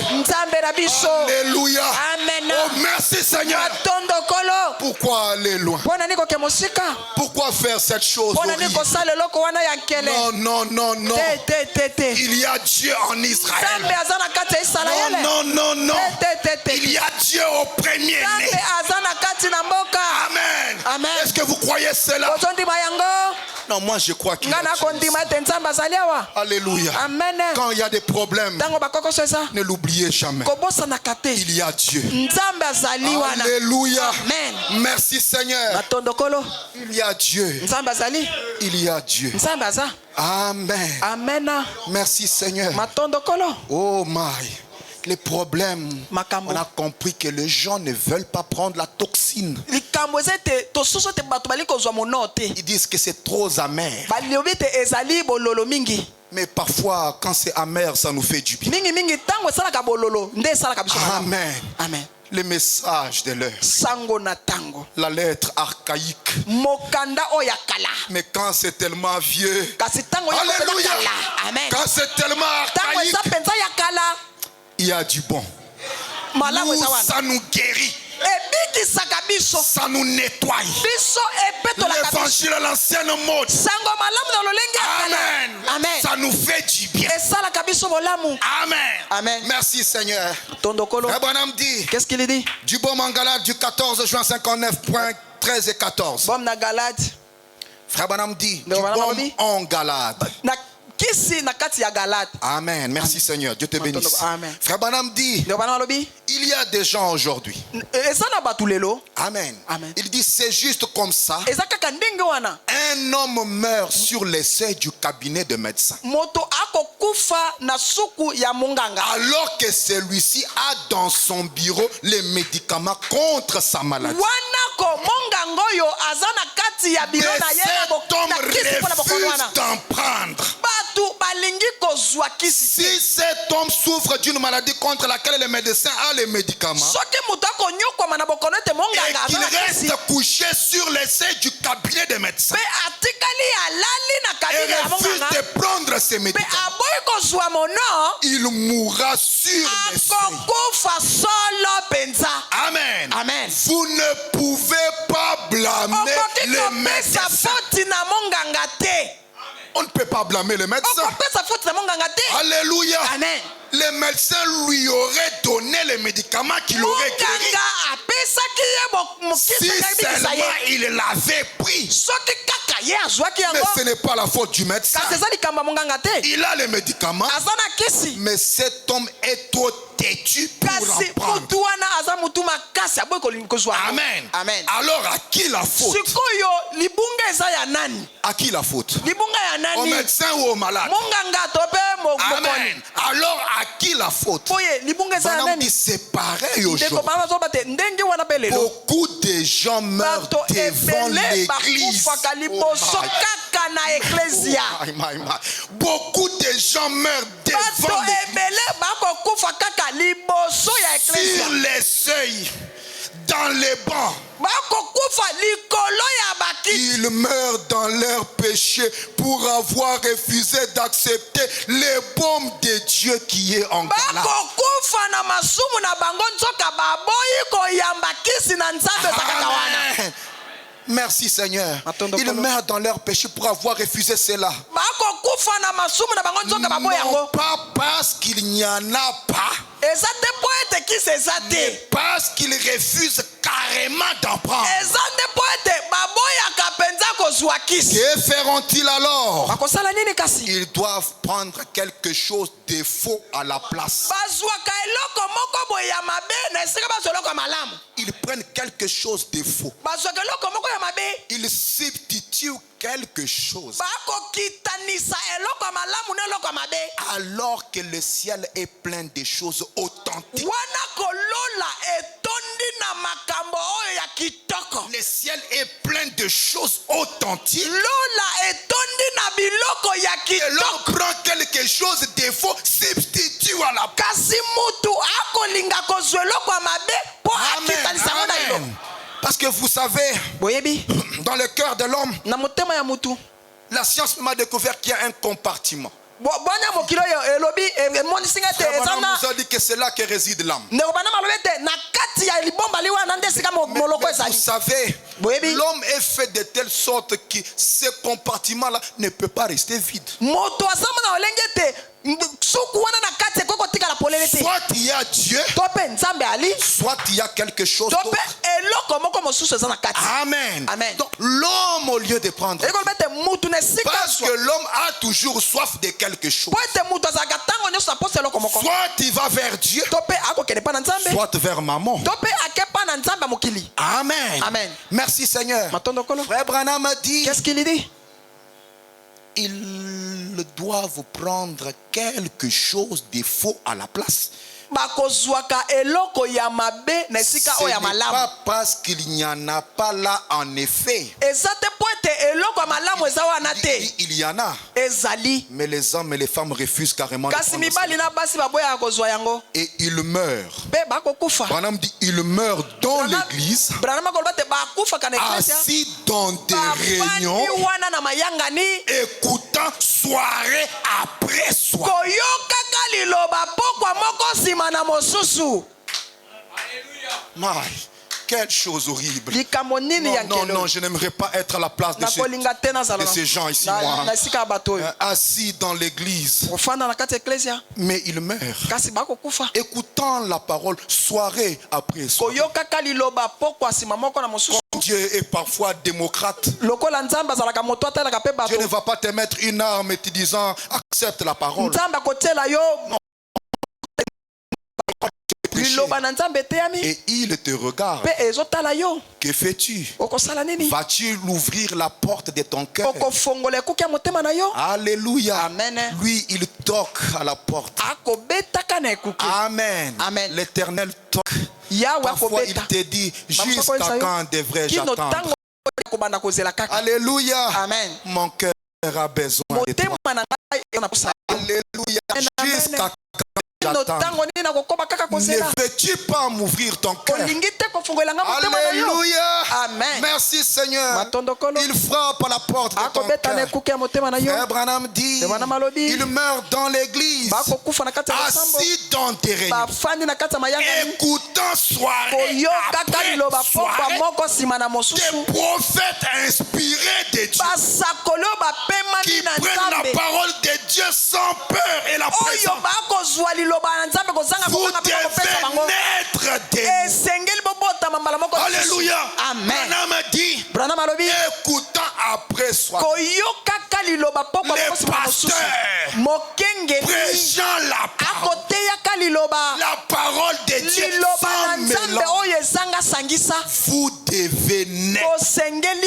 Alléluia. Oh, merci Seigneur. Pourquoi aller loin? Pourquoi faire cette chose horrible? Non. Il y a Dieu en Israël. Non. Il y a Dieu au premier-né. Amen. Est-ce que vous croyez cela? Non, moi je crois qu'il y a Dieu. Alléluia. Quand il y a des problèmes, ne l'oubliez jamais. Il y a Dieu. Alléluia. Merci Seigneur. Il y a Dieu. Il y a Dieu. Amen. Merci Seigneur. Oh my. Les problèmes, on a compris que les gens ne veulent pas prendre la toxine. Ils disent que c'est trop amer. Mais parfois, quand c'est amer, ça nous fait du bien. Amen. Les messages de l'heure. La lettre archaïque. Mais quand c'est tellement vieux. Alléluia. Quand c'est tellement archaïque, il y a du bon. Ça nous guérit. Ça nous nettoie. L'évangile à l'ancienne mode. Amen. Ça nous fait du bien. Amen. Merci Seigneur. Frère Branham dit. Qu'est-ce qu'il dit? Du bon en Galate du 14 juin 59, 13 et 14. Frère Branham dit. Du bon en Galate. Amen. Merci Seigneur. Dieu te bénisse. Amen. Frère Branham dit. Il y a des gens aujourd'hui. Amen. Il dit c'est juste comme ça. Un homme meurt sur l'essai du cabinet de médecin. Alors que celui-ci a dans son bureau les médicaments contre sa maladie. Mais cet homme refuse d'en prendre. Si cet homme souffre d'une maladie contre laquelle le médecin a les médicaments et qu'il reste couché sur l'essai du cabinet des médecins et refuse de prendre ces médicaments, il mourra sur l'essai. Amen. Vous ne pouvez pas blâmer les médecins. On ne peut pas blâmer les médecins. Alléluia. Amen. Les médecins lui auraient donné les médicaments qu'il aurait guéri. Si seulement il l'avait pris. Mais ce n'est pas la faute du médecin. Il a les médicaments. Mais cet homme est trop têtu pour en prendre. Amen. Alors à qui la faute? À qui la faute? Au médecin ou au malade? Amen. Alors à qui la faute? Bonhomme dit c'est pareil aujourd'hui. Beaucoup de gens meurent devant l'église. Beaucoup de gens meurent devant l'église. Sur les seuils, dans les bancs. Ils meurent dans leur péché pour avoir refusé d'accepter les baumes de Dieu qui est en Galate. Merci Seigneur. Ils meurent dans leur péché pour avoir refusé cela. Non pas parce qu'il n'y en a pas, mais parce qu'ils refusent carrément d'en prendre. Que feront-ils alors? Ils doivent prendre quelque chose de faux à la place. Ils prennent quelque chose de faux. Ils substituent quelque chose. Alors que le ciel est plein de choses authentiques. Le ciel est plein de choses authentiques. Et l'on prend quelque chose de faux, substitue à la place. Amen. Parce que vous savez, dans le cœur de l'homme, la science m'a découvert qu'il y a un compartiment. On nous a dit que c'est là que réside l'âme. Mais vous savez, l'homme est fait de telle sorte que ce compartiment-là ne peut pas rester vide. Soit il y a Dieu, soit il y a quelque chose d'autre. Amen. Donc l'homme, au lieu de prendre, parce que l'homme a toujours soif de quelque chose. Soit il va vers Dieu, soit vers maman. Amen. Merci Seigneur. Frère Branham a dit, qu'est-ce qu'il dit? Ils doivent prendre quelque chose de faux à la place. Ce n'est pas parce qu'il n'y en a pas là en effet. Il y en a. Mais les hommes et les femmes refusent carrément de prendre. Et ils meurent. Branham dit, ils meurent dans l'église, assis dans des réunions, écoutant soirée après soirée. Quelle chose horrible. Non, je n'aimerais pas être à la place de ces gens ici, moi. Assis dans l'église. Mais ils meurent. Écoutant la parole soirée après soirée. Dieu est parfois démocrate. Dieu ne va pas te mettre une arme et te disant accepte la parole. Et il te regarde. Que fais-tu? Vas-tu l'ouvrir la porte de ton cœur? Alléluia. Amen. Lui, il toque à la porte. Amen. L'Éternel toque. Parfois, il te dit jusqu'à quand devrais-je attendre? Alléluia. Amen. Mon cœur a besoin de toi. Alléluia. Jusqu'à quand j'attends? Ne veux-tu pas m'ouvrir ton cœur? Alléluia. Amen. Merci Seigneur. Il frappe à la porte de ton cœur. Frère Branham dit, il meurt dans l'église, assis dans des réunions, écoutant soirée après soirée des prophètes inspirés de Dieu, qui prennent la parole de Dieu sans peur et la présence. Vous devez naître de nouveau. Alléluia. Amen. Branham a dit, écoutant après soi les pasteurs prêchant la parole de Dieu sans mélange. Vous devez naître de nouveau.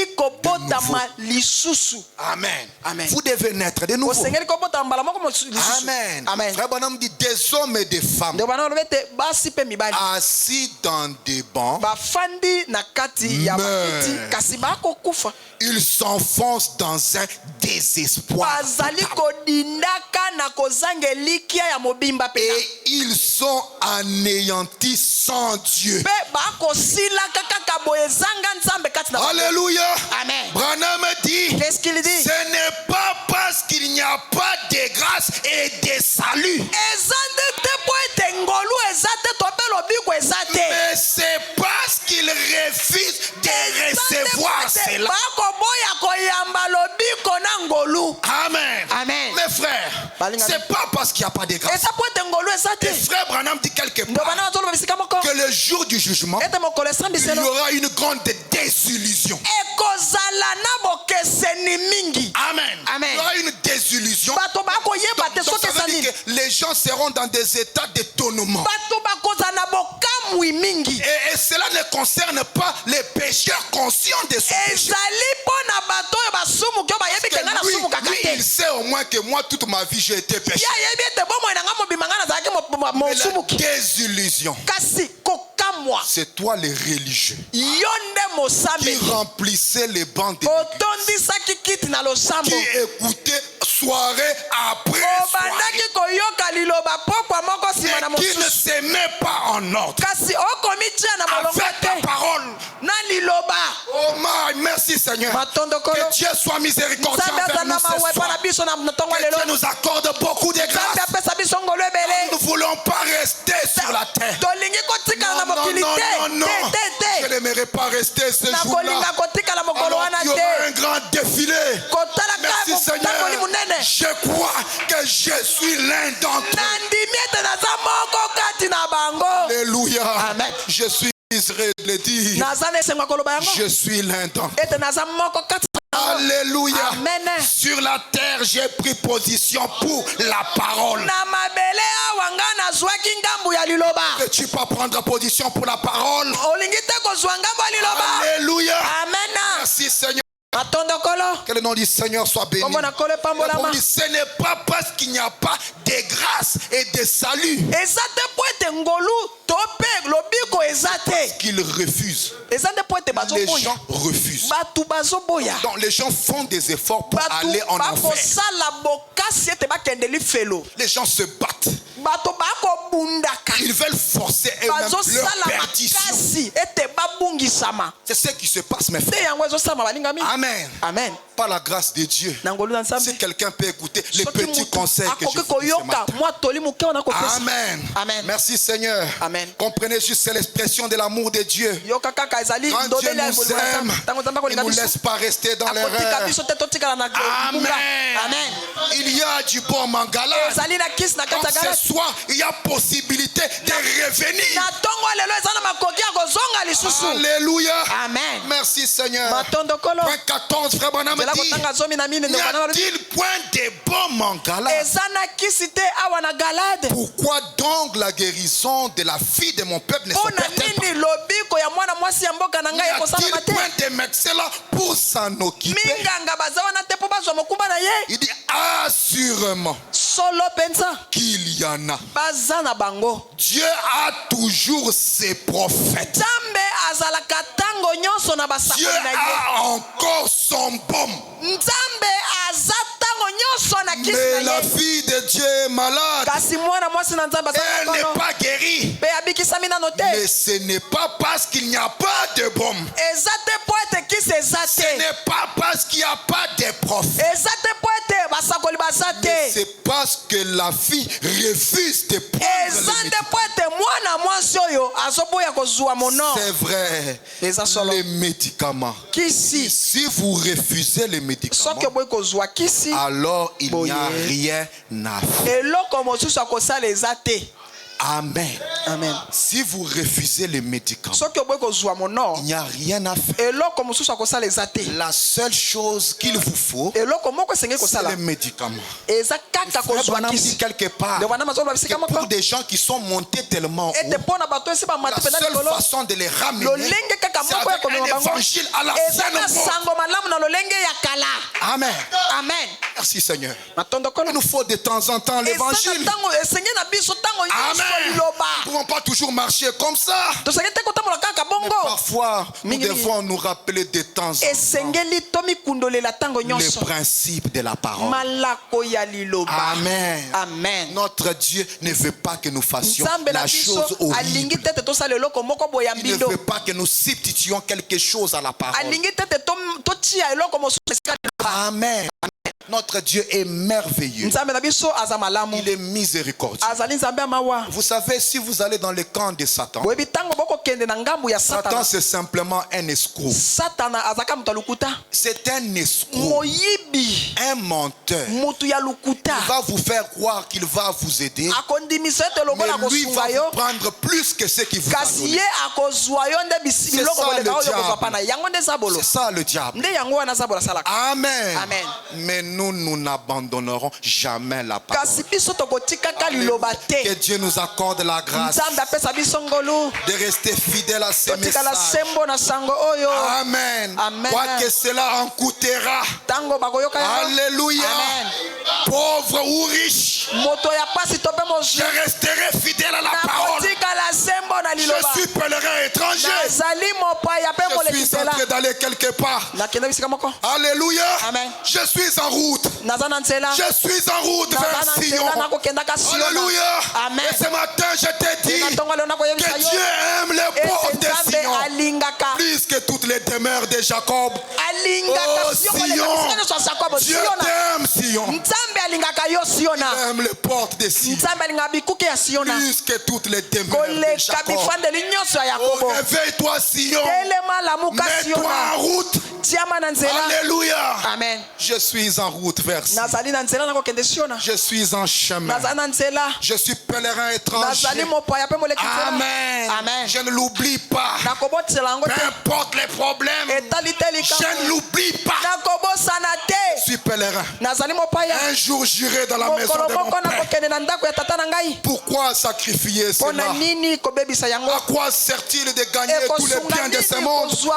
Amen. Vous devez naître de nouveau. Amen. Frère Branham dit, des hommes et des femmes assis dans des bancs meurent. Ils s'enfoncent dans un désespoir. Et ils sont anéantis sans Dieu. Alléluia. Amen. Branham dit, qu'est-ce qu'il dit? Ce n'est pas parce qu'il n'y a pas de grâce et de salut, mais c'est parce qu'ils refusent de recevoir cela. là. Amen. Amen. Mes frères, c'est pas parce qu'il n'y a pas de grâce. Et frère Branham dit quelque part que le jour du jugement, il y aura une grande désillusion. Amen. Amen. Il y aura une désillusion. Donc, ça veut dire que les gens seront dans des états d'étonnement. Et cela ne concerne pas les pécheurs conscients de ce péché. Lui, il sait au moins que moi, toute ma vie, j'ai été pécheur. Mais la désillusion, c'est toi les religieux qui remplissaient les bancs de l'église, qui écoutaient soirée après soirée, et qui ne s'aimaient pas en ordre avec ta parole. Oh my, merci Seigneur. Que Dieu soit miséricordieux envers nous ce soir. Que Dieu nous accorde beaucoup de grâce. Nous ne voulons pas rester sur la terre. Non. Je n'aimerais pas rester ce jour-là. Alors il y aura un grand défilé. Merci Seigneur. Je crois que je suis l'un d'entre eux. Alléluia. Amen. Je suis Israël le dit. Je suis l'un d'entre eux. Alléluia. Amen. Sur la terre, j'ai pris position pour la parole. Que tu peux prendre position pour la parole. Alléluia. Amen. Merci Seigneur. Que le nom du Seigneur soit béni. Ce n'est pas parce qu'il n'y a pas de grâce et de salut qu'ils refusent. Les gens refusent. Donc les gens font des efforts pour aller en enfer. Les gens se battent. Ils veulent forcer eux-mêmes leur perdition. C'est ce qui se passe, mes frères. Amen. Amen. Par la grâce de Dieu. Si quelqu'un peut écouter les petits conseils que je vous dis ce matin. Amen. Amen. Merci Seigneur. Amen. Comprenez juste, c'est l'expression de l'amour de Dieu. Quand Dieu nous aime, il ne nous laisse pas rester dans l'erreur. Amen. Amen. Il y a du bon mangala. Donc ce soir, il y a possibilité de revenir. Alléluia. Amen. Merci Seigneur. Point 14, frère Branham dit, n'y a-t-il point de bon mangala? Pourquoi donc la guérison de la fille de mon peuple ne s'opère-t-elle pas? N'y a-t-il point de médecin là pour s'en occuper? Il dit assurément qu'il y en a. Dieu a toujours ses prophètes. Dieu a encore son baume. Mais la fille de Dieu est malade. Elle n'est pas guérie. Mais ce n'est pas parce qu'il n'y a pas de baume. Ce n'est pas parce qu'il n'y a pas de prophète. Mais c'est parce que la fille refuse de prendre c'est vrai. Les médicaments. Si vous refusez les médicaments, alors il n'y a rien à faire. Amen. Amen. Si vous refusez les médicaments, il n'y a rien à faire. La seule chose qu'il vous faut, c'est les médicaments. Frère Branham dit quelque part que pour des gens qui sont montés tellement haut, la seule façon de les ramener, c'est avec un évangile à la Amen. Amen. Merci Seigneur. Il nous faut de temps en temps l'évangile. Amen. Nous ne pouvons pas toujours marcher comme ça. Mais parfois, nous devons nous rappeler de temps en temps le principe de la parole. Amen. Amen. Notre Dieu ne veut pas que nous fassions la chose horrible. Il ne veut pas que nous substituions quelque chose à la parole. Amen. Notre Dieu est merveilleux. Il est miséricordieux. Vous savez, si vous allez dans le camp de Satan, Satan c'est simplement un escroc. C'est un escroc, un menteur. Il va vous faire croire qu'il va vous aider, mais lui va vous prendre plus que ce qu'il vous a donné. C'est ça le diable. Amen. Amen. Mais nous n'abandonnerons jamais la parole. Que Dieu nous accorde la grâce de rester fidèle à ses messages. Amen. Quoi que cela en coûtera. Alléluia. Amen. Pauvre ou riche, je resterai fidèle à la parole. Je suis pèlerin étranger. Je suis entré d'aller quelque part. Alléluia. Amen. Je suis en route. Je suis en route vers Sion. Alléluia. Amen. Et ce matin, je te dis que Dieu aime les pauvres de Sion plus que toutes les demeures de Jacob. Oh Sion, Dieu t'aime Sion. Il aime les portes de Sion plus que toutes les demeures de Jacob. Oh, réveille-toi Sion. Mets-toi en route. Alléluia. Amen. Je suis en route vers Sion. Je suis en chemin. Je suis pèlerin étranger. Amen. Amen. Je ne l'oublie pas. Peu importe les problèmes, je ne l'oublie pas. Je suis pèlerin. Un jour j'irai dans la maison de mon Père. Pourquoi sacrifier cela? À quoi sert-il de gagner tous les biens de ce monde si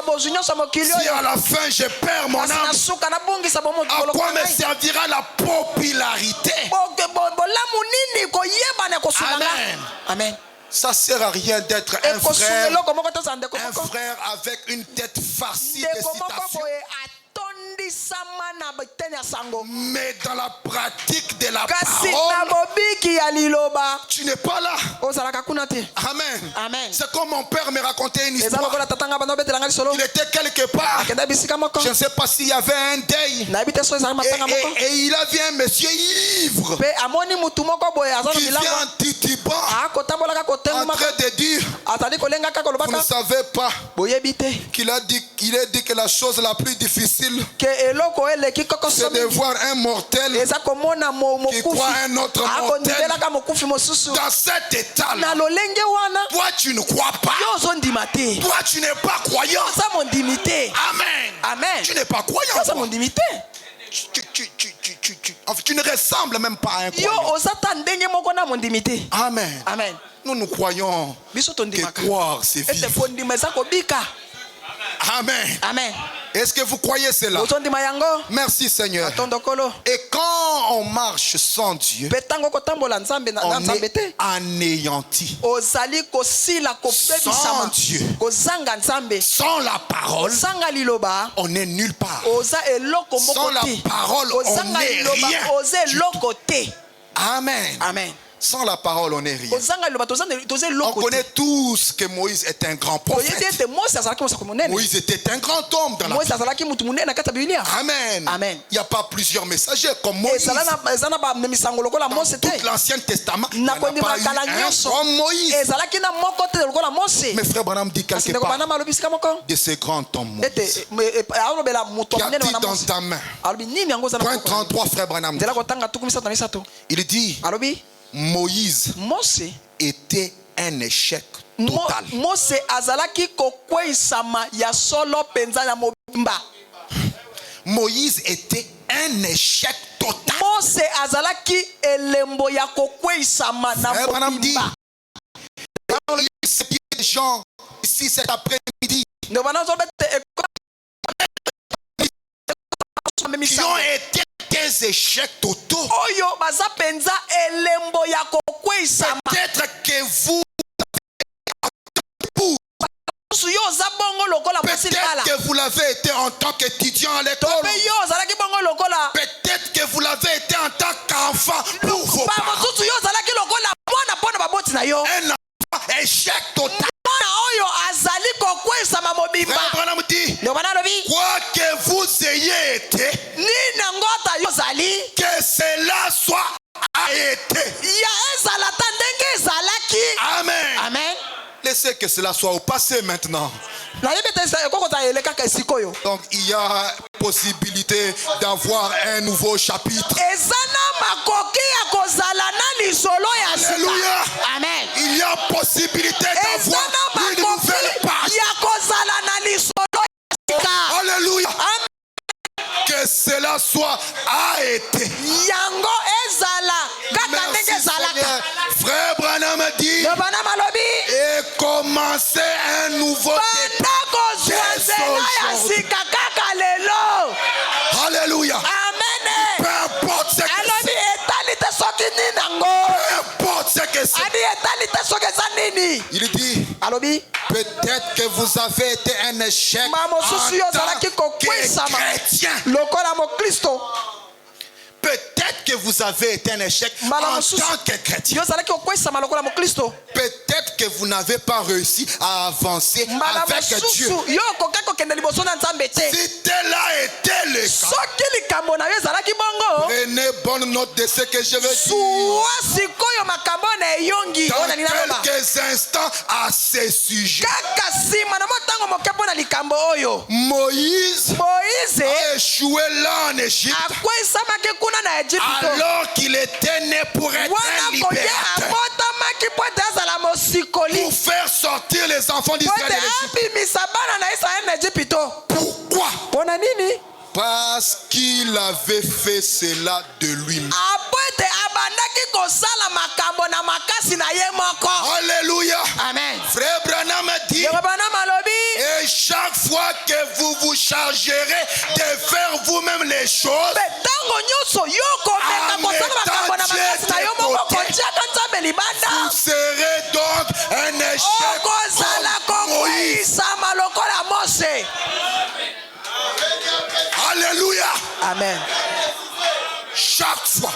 à la fin je perds mon âme? À quoi me servira la popularité? Amen. Amen. Ça sert à rien d'être un frère avec une tête farcie de citations. Mais dans la pratique de la parole, tu n'es pas là. Amen. Amen. C'est comme mon père me racontait une histoire. Il était quelque part. Je ne sais pas s'il y avait un deuil. Et il a vu un monsieur ivre qui vient en titubant, en train de dire: vous ne savez pas qu'il a dit que la chose la plus difficile, c'est de voir un mortel qui croit un autre mortel dans cet état-là. Toi, tu ne crois pas. Toi, tu n'es pas croyant. Amen. Amen. Tu n'es pas croyant. Tu ne ressembles même pas à un croyant. Amen. Amen. Nous croyons que croire, c'est vivre. Amen. Amen. Est-ce que vous croyez cela? Merci Seigneur. Et quand on marche sans Dieu, on est anéanti. Sans Dieu, sans la parole, on n'est nulle part. Sans la parole, on n'est rien. Amen. Amen. Sans la parole, on n'est rien. On connaît tous que Moïse est un grand prophète. Moïse était un grand homme dans la Bible. Amen. Amen. Il n'y a pas plusieurs messagers comme Moïse. Dans tout l'Ancien Testament, il n'y en a pas eu un comme Moïse. Mais frère Branham dit quelque part de ce grand homme Moïse qui a dit dans ta main. Point 33, frère Branham dit. Il dit: Moïse était un échec total. Moïse était un échec total. Frère Branham dit, quand il y a des gens ici cet après-midi qui ont été des échecs totaux, peut-être que vous peut-être que vous l'avez été en tant qu'étudiant à l'école. Peut-être que vous l'avez été en tant qu'enfant pour vos parents. Un enfant échec total. Frère Branham dit, quoi que vous ayez été, soit a été. Amen. Amen. Laissez que cela soit au passé maintenant. Donc il y a possibilité d'avoir un nouveau chapitre. Alléluia. Amen. Il y a possibilité d'avoir une nouvelle page. Alléluia. Que cela soit a été. Merci Seigneur. Frère Branham dit et commencer un nouveau départ dès aujourd'hui. Alléluia. Amen. Peu importe ce que c'est. Il dit peut-être que vous avez été un échec en tant que chrétien. Peut-être que vous avez été un échec en tant que chrétien. Peut-être que vous n'avez pas réussi à avancer avec Dieu. Si tel a été le cas, prenez bonne note de ce que je veux dire. Dans quelques instants à ce sujet. Moïse a échoué là en Égypte alors qu'il était né pour être un libérateur, pour faire sortir les enfants d'Israël de l'Égypte. Pourquoi? Parce qu'il avait fait cela de lui-même. Alléluia. Amen. Frère Branham dit, et chaque fois que vous vous chargerez de faire vous-même les choses, vous serez donc un échec comme Moïse. Alléluia. Amen. Chaque fois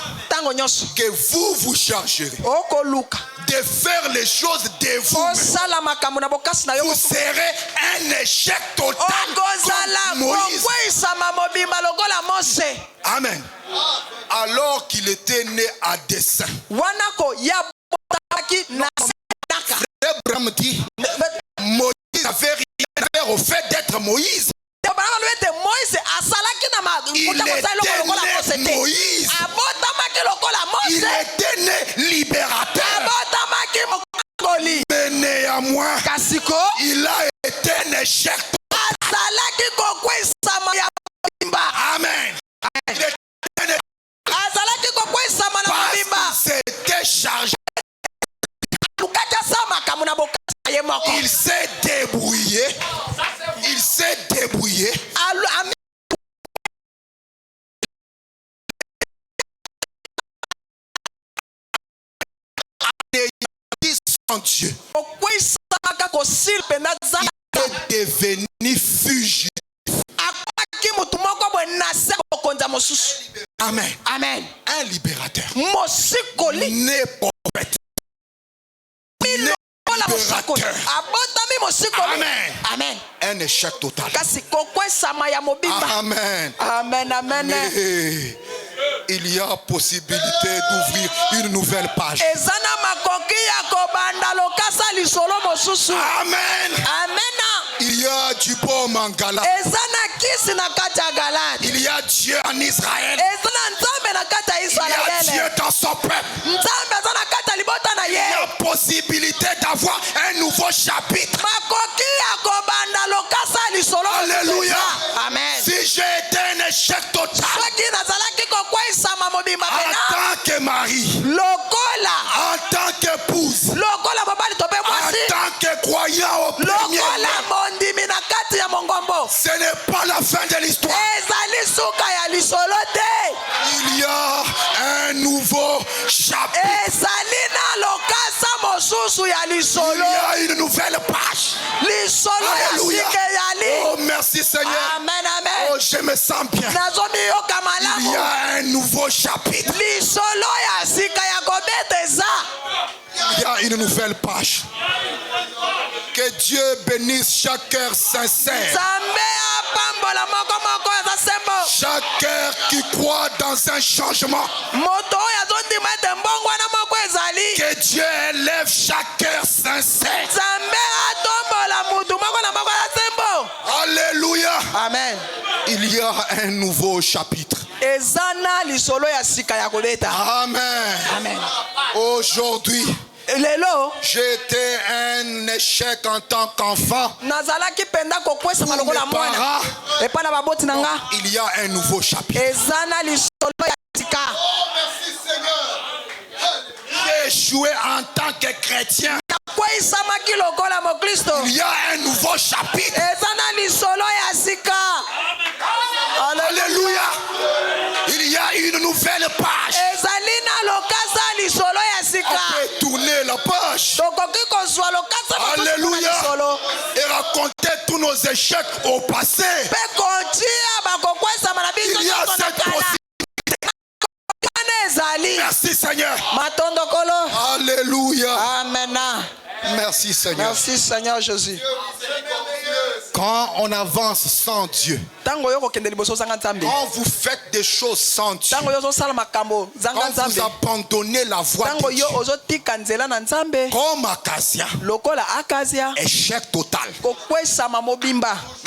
que vous vous chargerez de faire les choses de vous-même, vous serez un échec total comme Moïse. Amen. Alors qu'il était né à dessein. Abraham dit, Moïse n'avait rien à faire au fait d'être Moïse. Il était né Moïse. Il était né libérateur. Mais néanmoins, il a été un échec. Amen. C'était chargé. Il s'est débrouillé. Il s'est débrouillé. En Dieu. Il est devenu fugitif. Amen. Amen. Un libérateur. Né prophète. Libérateur. Amen. Amen. Un échec total. Amen. Amen. Amen. Mais il y a possibilité d'ouvrir une nouvelle page. Amen. Amen. Il y a du bon en Galate. Il y a Dieu en Israël. Il y a Dieu dans son peuple. Il y a possibilité d'avoir un nouveau chapitre. Alléluia. Amen. Si j'ai été un échec total en tant que mari, en tant qu'épouse, en tant que croyant au premier, ce n'est pas la fin de l'histoire. Il y a un nouveau chapitre. Il y a une nouvelle page. Alléluia. Oh, merci Seigneur. Amen, amen. Oh, je me sens bien. Il y a un nouveau chapitre. Il y a une nouvelle page. Que Dieu bénisse chaque cœur sincère. Chaque cœur qui croit dans un changement. Que Dieu élève chaque cœur sincère. Alléluia. Amen. Il y a un nouveau chapitre. Amen. Amen. Aujourd'hui, j'étais un échec en tant qu'enfant. Pour mes parents, il y a un nouveau chapitre. J'ai échoué en tant que chrétien. Il y a un nouveau chapitre. Alléluia. Il y a une nouvelle page. On peut tourner la page. Alléluia. Et raconter tous nos échecs au passé. Il y a cette possibilité. Merci Seigneur. Alléluia. Amen. Merci Seigneur. Merci Seigneur Jésus. Quand on avance sans Dieu, quand vous faites des choses sans Dieu, quand vous abandonnez la voie de Dieu, comme Acacia, échec total.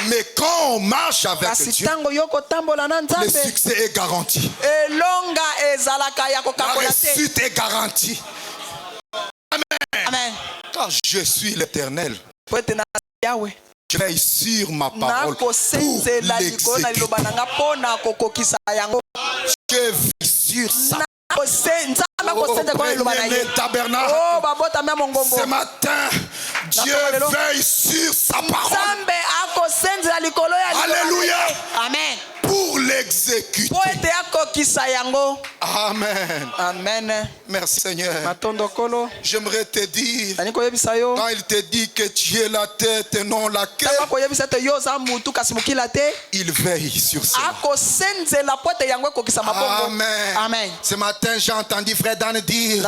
Mais quand on marche avec Dieu, le succès est garanti. La réussite est garantie. Amen. Car je suis l'Éternel. Je veille sur ma parole pour l'exécuter. Je veille sur ça. Le tabernacle. Ce matin, Dieu veille sur sa parole. Alléluia. Amen. Pour l'exécuter. Amen. Amen. Merci Seigneur. J'aimerais te dire, quand il te dit que tu es la tête et non la queue, il veille sur ça. Amen. Amen. Ce matin, j'ai entendu Frère Dan dire que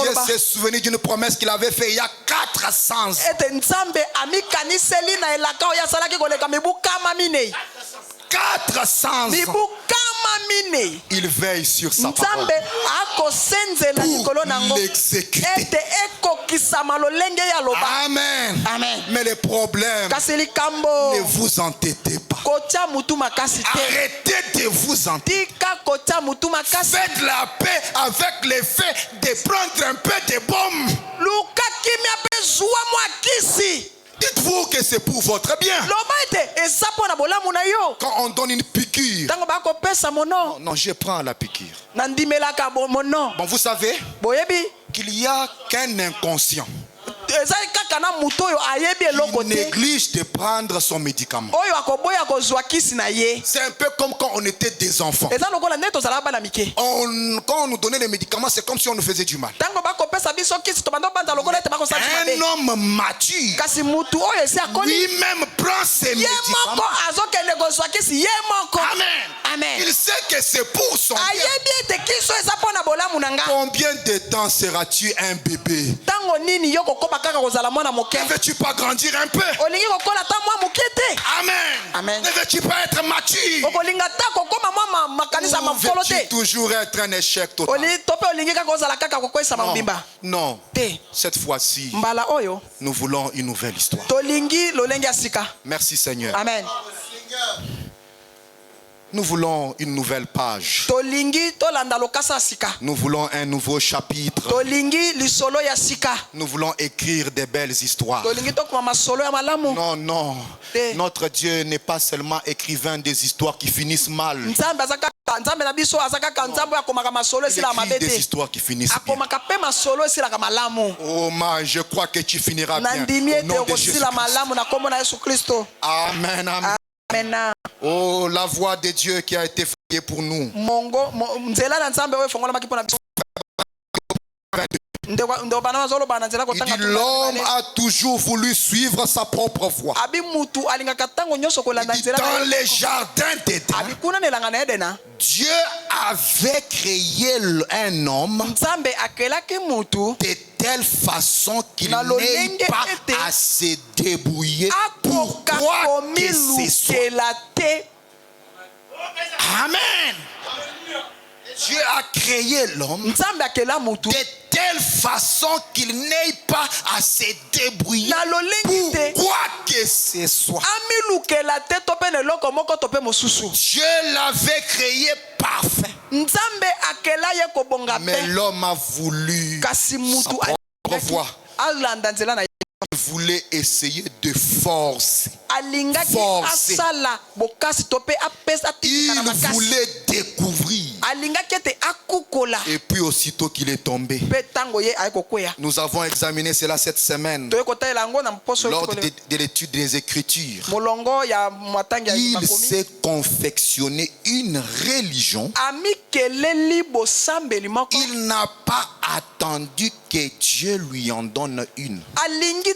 Dieu s'est souvenu d'une promesse qu'il avait faite il y a 400 ans. 400 ans. Il veille sur sa parole pour l'exécuter. Amen. Amen. Mais les problèmes, ne vous entêtez pas. Arrêtez de vous entêter. Faites la paix avec les faits de prendre un peu de baume. Dites-vous que c'est pour votre bien. Quand on donne une piqûre, non, je prends la piqûre. Bon, vous savez qu'il n'y a qu'un inconscient qui néglige de prendre son médicament. C'est un peu comme quand on était des enfants. Quand on nous donnait les médicaments, c'est comme si on nous faisait du mal. Un homme mature lui-même prend ses médicaments. Amen. Il sait que c'est pour son bien. Combien de temps seras-tu un bébé? Ne veux-tu pas grandir un peu? Amen. Ne veux-tu pas être mature? Ou veux-tu toujours être un échec total? Non. Cette fois-ci, nous voulons une nouvelle histoire. Merci Seigneur. Amen. Nous voulons une nouvelle page. Nous voulons un nouveau chapitre. Nous voulons écrire des belles histoires. Non. Notre Dieu n'est pas seulement écrivain des histoires qui finissent mal. Il écrit des histoires qui finissent bien. Oh man, je crois que tu finiras bien. Au nom de Jésus-Christ. Amen. Oh, la voix de Dieu qui a été faite pour nous. Il dit l'homme a toujours voulu suivre sa propre voie. Il dit dans les jardins d'Éden, Dieu avait créé un homme de telle façon qu'il n'ait pas à se débrouiller pour quoi que ce soit. Amen. Dieu a créé l'homme de telle façon qu'il n'ait pas à se débrouiller pour quoi que ce soit. Dieu l'avait créé parfait. Mais l'homme a voulu sa propre voie. Il voulait essayer de forcer. Il voulait découvrir. Et puis aussitôt qu'il est tombé, nous avons examiné cela cette semaine lors de l'étude des Écritures. Il s'est confectionné une religion. Il n'a pas attendu que Dieu lui en donne une. Il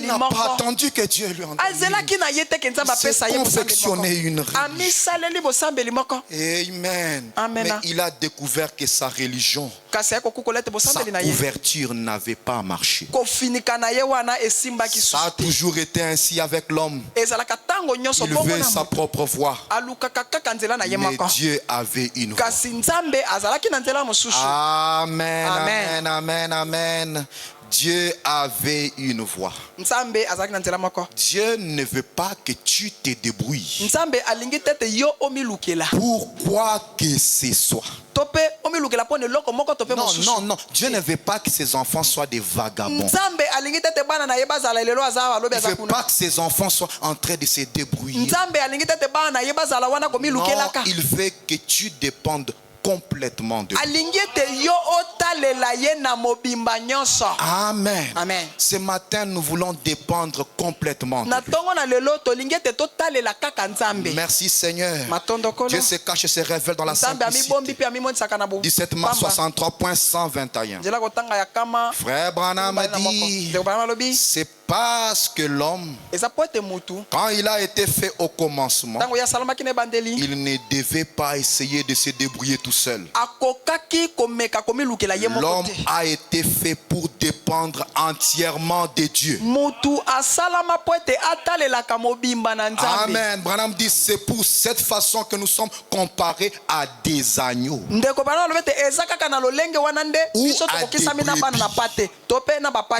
n'a pas attendu que Dieu lui en donne une. Il s'est confectionné une religion. Amen. Mais il a découvert que sa religion, sa couverture n'avait pas marché. Ça a toujours été ainsi avec l'homme. Il veut sa propre voie. Mais Dieu avait une voie. Amen, amen, amen, amen. Dieu avait une voie. Dieu ne veut pas que tu te débrouilles pour quoi que ce soit. Non, non, non. Dieu ne veut pas que ses enfants soient des vagabonds. Il ne veut pas que ses enfants soient en train de se débrouiller. Non, il veut que tu dépendes complètement de lui. Amen. Amen. Ce matin, nous voulons dépendre complètement de lui. Merci Seigneur. Dieu se cache et se révèle dans la simplicité. 17 mars 63.121. Frère Branham a dit, c'est parce que l'homme, quand il a été fait au commencement, il ne devait pas essayer de se débrouiller tout seul. L'homme a été fait pour dépendre entièrement de Dieu. Amen. Branham dit, c'est pour cette façon que nous sommes comparés à des agneaux ou à des brebis.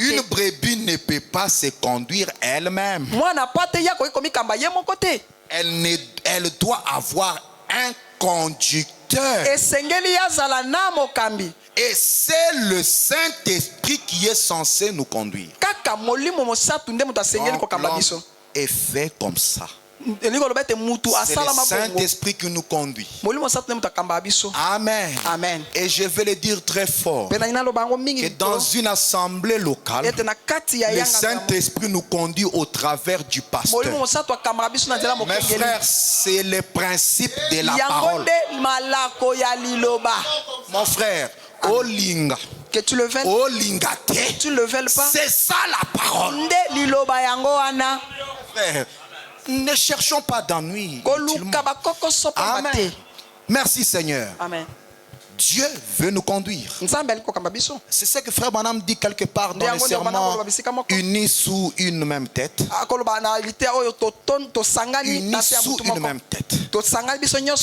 Une brebis ne peut pas se conduire elle-même. Elle doit avoir un conducteur. Et c'est le Saint-Esprit qui est censé nous conduire. L'homme est fait comme ça. C'est le Saint-Esprit qui nous conduit. Amen. Amen. Et je vais le dire très fort, que dans une assemblée locale, le Saint-Esprit nous conduit au travers du pasteur. Mes frères, c'est le principe de la parole. Mon frère, Olinga, que tu le veuilles, tu le veuilles pas, c'est ça la parole. Frère, ne cherchons pas d'ennui. Amen. Merci Seigneur. Amen. Dieu veut nous conduire. C'est ce que Frère Branham dit quelque part dans les serments, unis sous une même tête. Unis sous une même tête.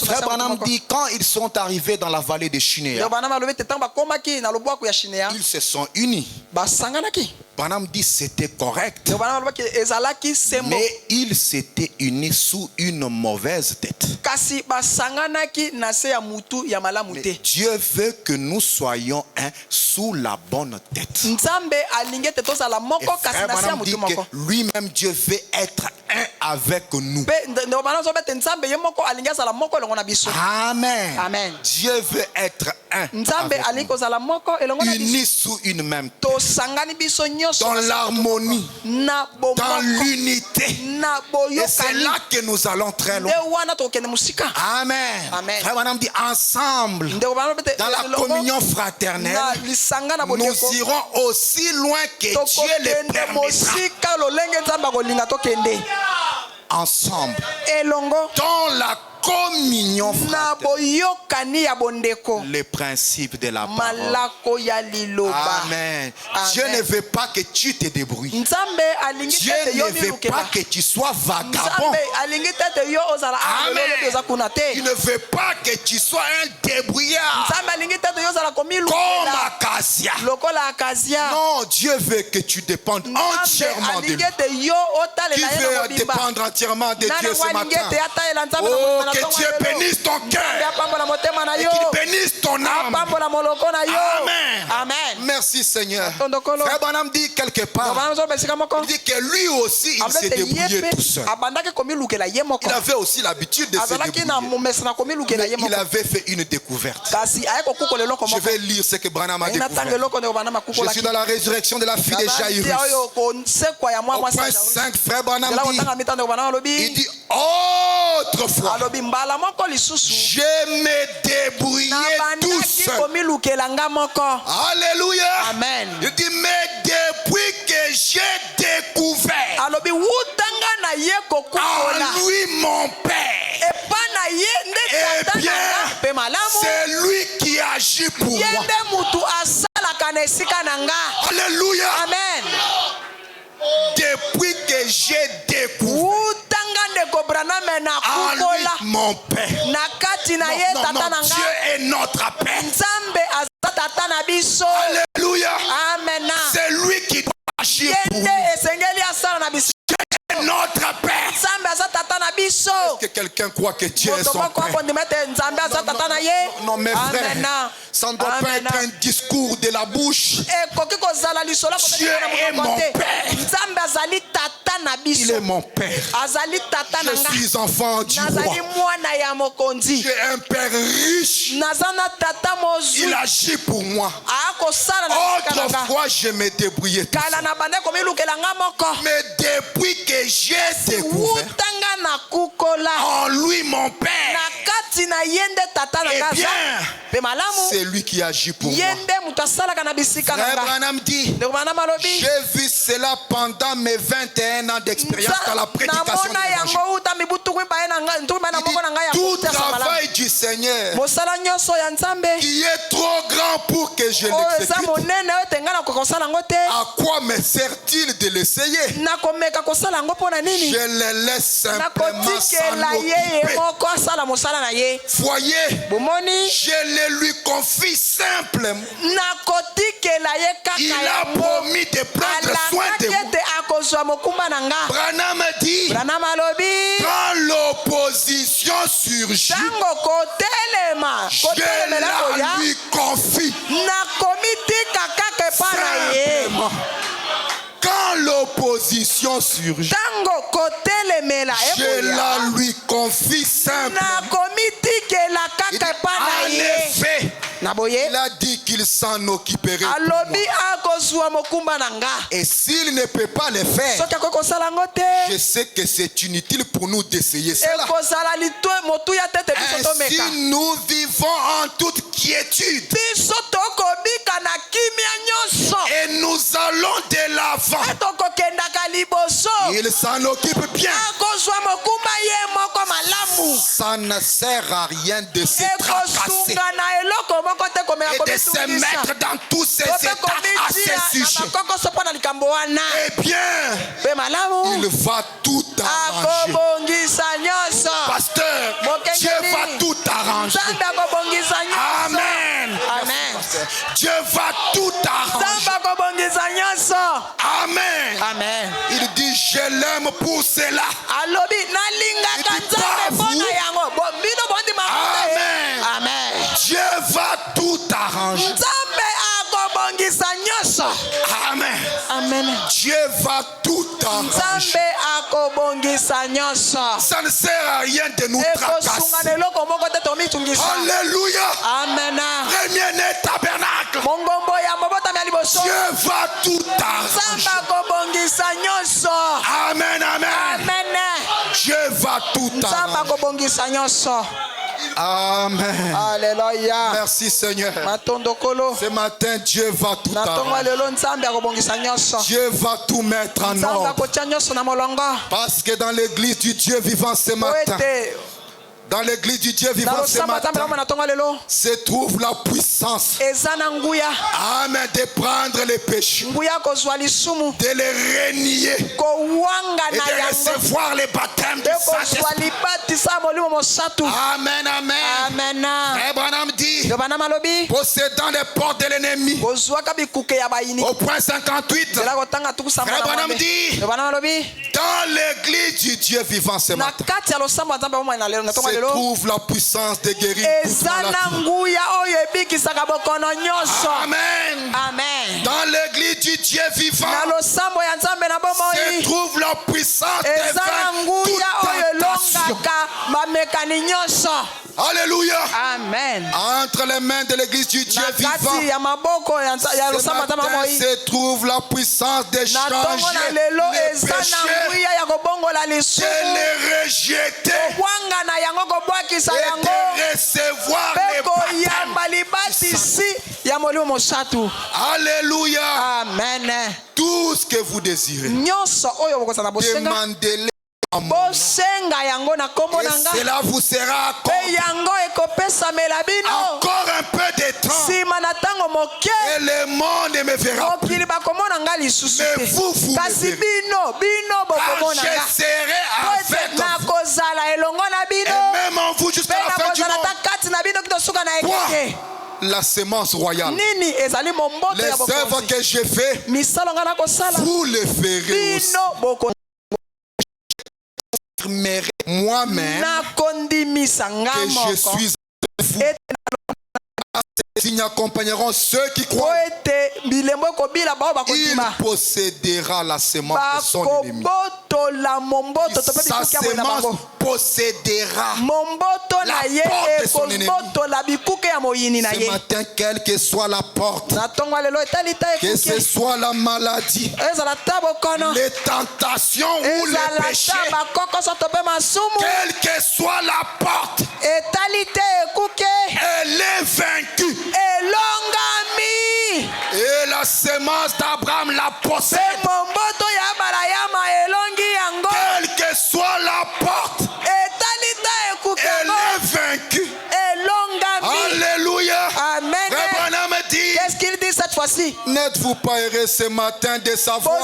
Frère Branham dit, quand ils sont arrivés dans la vallée de Shinéa, ils se sont unis. Branham dit c'était correct, mais ils s'étaient unis sous une mauvaise tête. Mais Dieu veut que nous soyons un sous la bonne tête. Et Frère Branham dit que lui-même Dieu veut être un avec nous. Amen. Amen. Dieu veut être un. Unis sous une même terre. Dans l'harmonie, dans l'unité. Et c'est là que nous allons très loin. Amen. Amen. Frère Branham dit ensemble, dans la communion fraternelle, nous irons aussi loin que Dieu le permettra. Ensemble, dans la communion fraternelle, les principes de la parole. Amen. Dieu ne veut pas que tu te débrouilles. Dieu ne veut pas que tu sois vagabond. Amen. Il ne veut pas que tu sois un débrouillard comme Acacia. Non, Dieu veut que tu dépendes entièrement de lui. Qui veut dépendre entièrement de Dieu ce matin? Oh, que Dieu bénisse ton cœur et qu'il bénisse ton âme. Amen. Amen. Merci Seigneur. Frère Branham dit quelque part, il dit que lui aussi il s'est débrouillé tout seul. Il avait aussi l'habitude de se débrouiller. Mais il avait fait une découverte. Je vais lire ce que Branham a découvert. Je suis dans la résurrection de la fille de Jairus. Au point 5, Frère Branham dit, il dit autrefois je me débrouillais tout seul. Alléluia. Amen. Il dit mais depuis que j'ai découvert en lui mon Père, eh bien c'est lui qui agit pour moi. Alléluia. Amen. Depuis que j'ai découvert en lui mon Père. Non, Dieu est notre Père. Alléluia. Amen. C'est lui qui doit agir pour nous. Notre Père. Est-ce que quelqu'un croit que Dieu est son Père? Non, mes frères, ça ne doit pas être un discours de la bouche. Dieu est mon Père. Il est mon Père. Je suis enfant du roi. J'ai un Père riche. Il agit pour moi. Autrefois, je me débrouillais tout seul. Mais depuis que j'ai découvert en lui mon Père, eh bien, c'est lui qui agit pour moi. Frère Branham dit, j'ai vu cela pendant mes 21 ans d'expérience dans la prédication de l'évangile. Tout travail du Seigneur qui est trop grand pour que je l'exécute, à quoi me sert-il de l'essayer? Je le laisse simplement s'en occuper. Voyez, je le lui confie simplement. Il a promis de prendre soin de moi. Branham dit, quand l'opposition surgit, je la lui confie simplement. Quand l'opposition surgit, je la lui confie simplement. En effet, il a dit qu'il s'en occuperait pour moi. Et s'il ne peut pas le faire, je sais que c'est inutile pour nous d'essayer cela. Ainsi nous vivons en toute quiétude et nous allons de l'avant. Il s'en occupe bien. Ça ne sert à rien de se tracasser et de se mettre dans tous ces états à ces sujets. Eh bien, il va tout arranger. Pasteur, Dieu va tout arranger. Amen. Amen. Dieu va tout arranger. Amen. Amen. Il dit je l'aime pour cela. Amen. Amen. Dieu va tout arranger. Amen. Amen. Amen. Dieu va tout arranger. Ça ne sert à rien de nous tracasser. Alléluia. Amen. Premier-né tabernacle. Dieu va tout arranger. Amen, amen. Dieu va tout arranger. Amen. Alléluia. Merci Seigneur. Ce matin, Dieu va tout arranger. Dieu va tout mettre en ordre. Parce que dans l'église du Dieu vivant ce matin, dans l'église du Dieu vivant ce matin, se trouve la puissance. Amen. De prendre les péchés, de les renier et de recevoir les baptêmes du Saint-Esprit. Amen, amen. Abraham dit, possédant les portes de l'ennemi. Au point 58, Abraham dit, dans l'église du Dieu vivant ce matin, se trouve la puissance de guérir toute maladie. Amen. Amen. Dans l'église du Dieu vivant se trouve la puissance de vaincre toute tentation. Alléluia. Amen. Entre les mains de l'église du Dieu vivant ce matin se trouve la puissance de changer les péchés, de les rejeter et de recevoir les baptêmes. Alléluia. Amen. Tout ce que vous désirez, demandez-le. Et cela vous sera accordé. Encore un peu de temps et le monde ne me verra plus. Mais vous me verrez. Car je serai avec vous. Et même en vous jusqu'à la fin du monde. Quoi? La sémence royale. Les œuvres que j'ai faites, vous les ferez aussi. Moi-même que je suis vous. Ces signes accompagneront ceux qui croient. Il possédera la sémence de son ennemi. Sa sémence possédera la porte de son ennemi. Ce matin, quelle que soit la porte, que ce soit la maladie, les tentations ou les péchés, quelle que soit la porte, elle est vaincue. Et la sémence d'Abraham la possède. Quelle que soit la porte, elle est vaincue. Alléluia. Amen. Qu'est-ce qu'il dit cette fois-ci? N'êtes-vous pas heureux ce matin de savoir que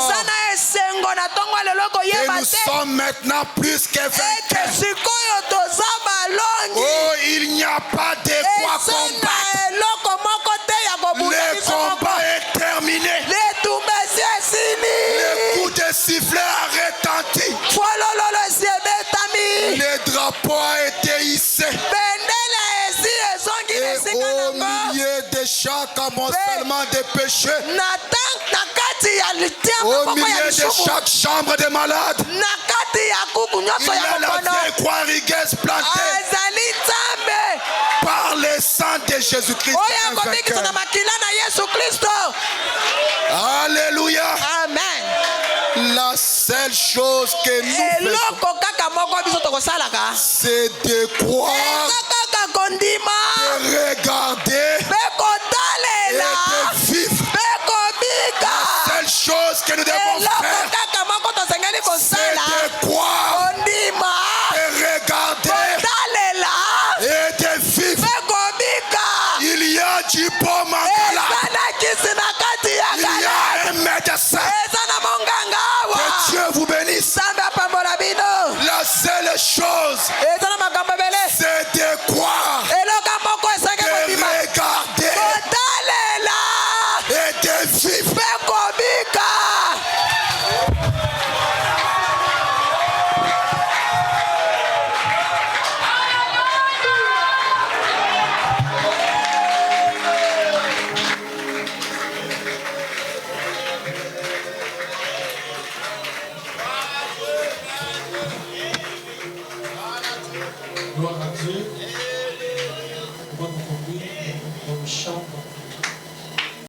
nous sommes maintenant plus que vainqueurs? Oh, il n'y a pas de quoi combattre. Le combat est terminé. Le coup de sifflet a retenti. Le drapeau a été hissé. Et au milieu de chaque amoncellement de péchés, au milieu de chaque chambre de malades, il y a la vieille croix rigueuse plantée par le sang de Jésus-Christ. Alléluia. Amen. La seule chose que nous faisons, c'est de croire, de regarder et de vivre. La seule chose que nous devons faire, c'est de croire, de regarder et de vivre. Il y a du bon mangala. Il y a un médecin. Que Dieu vous bénisse. La seule chose, c'est de croire, de regarder et de vivre.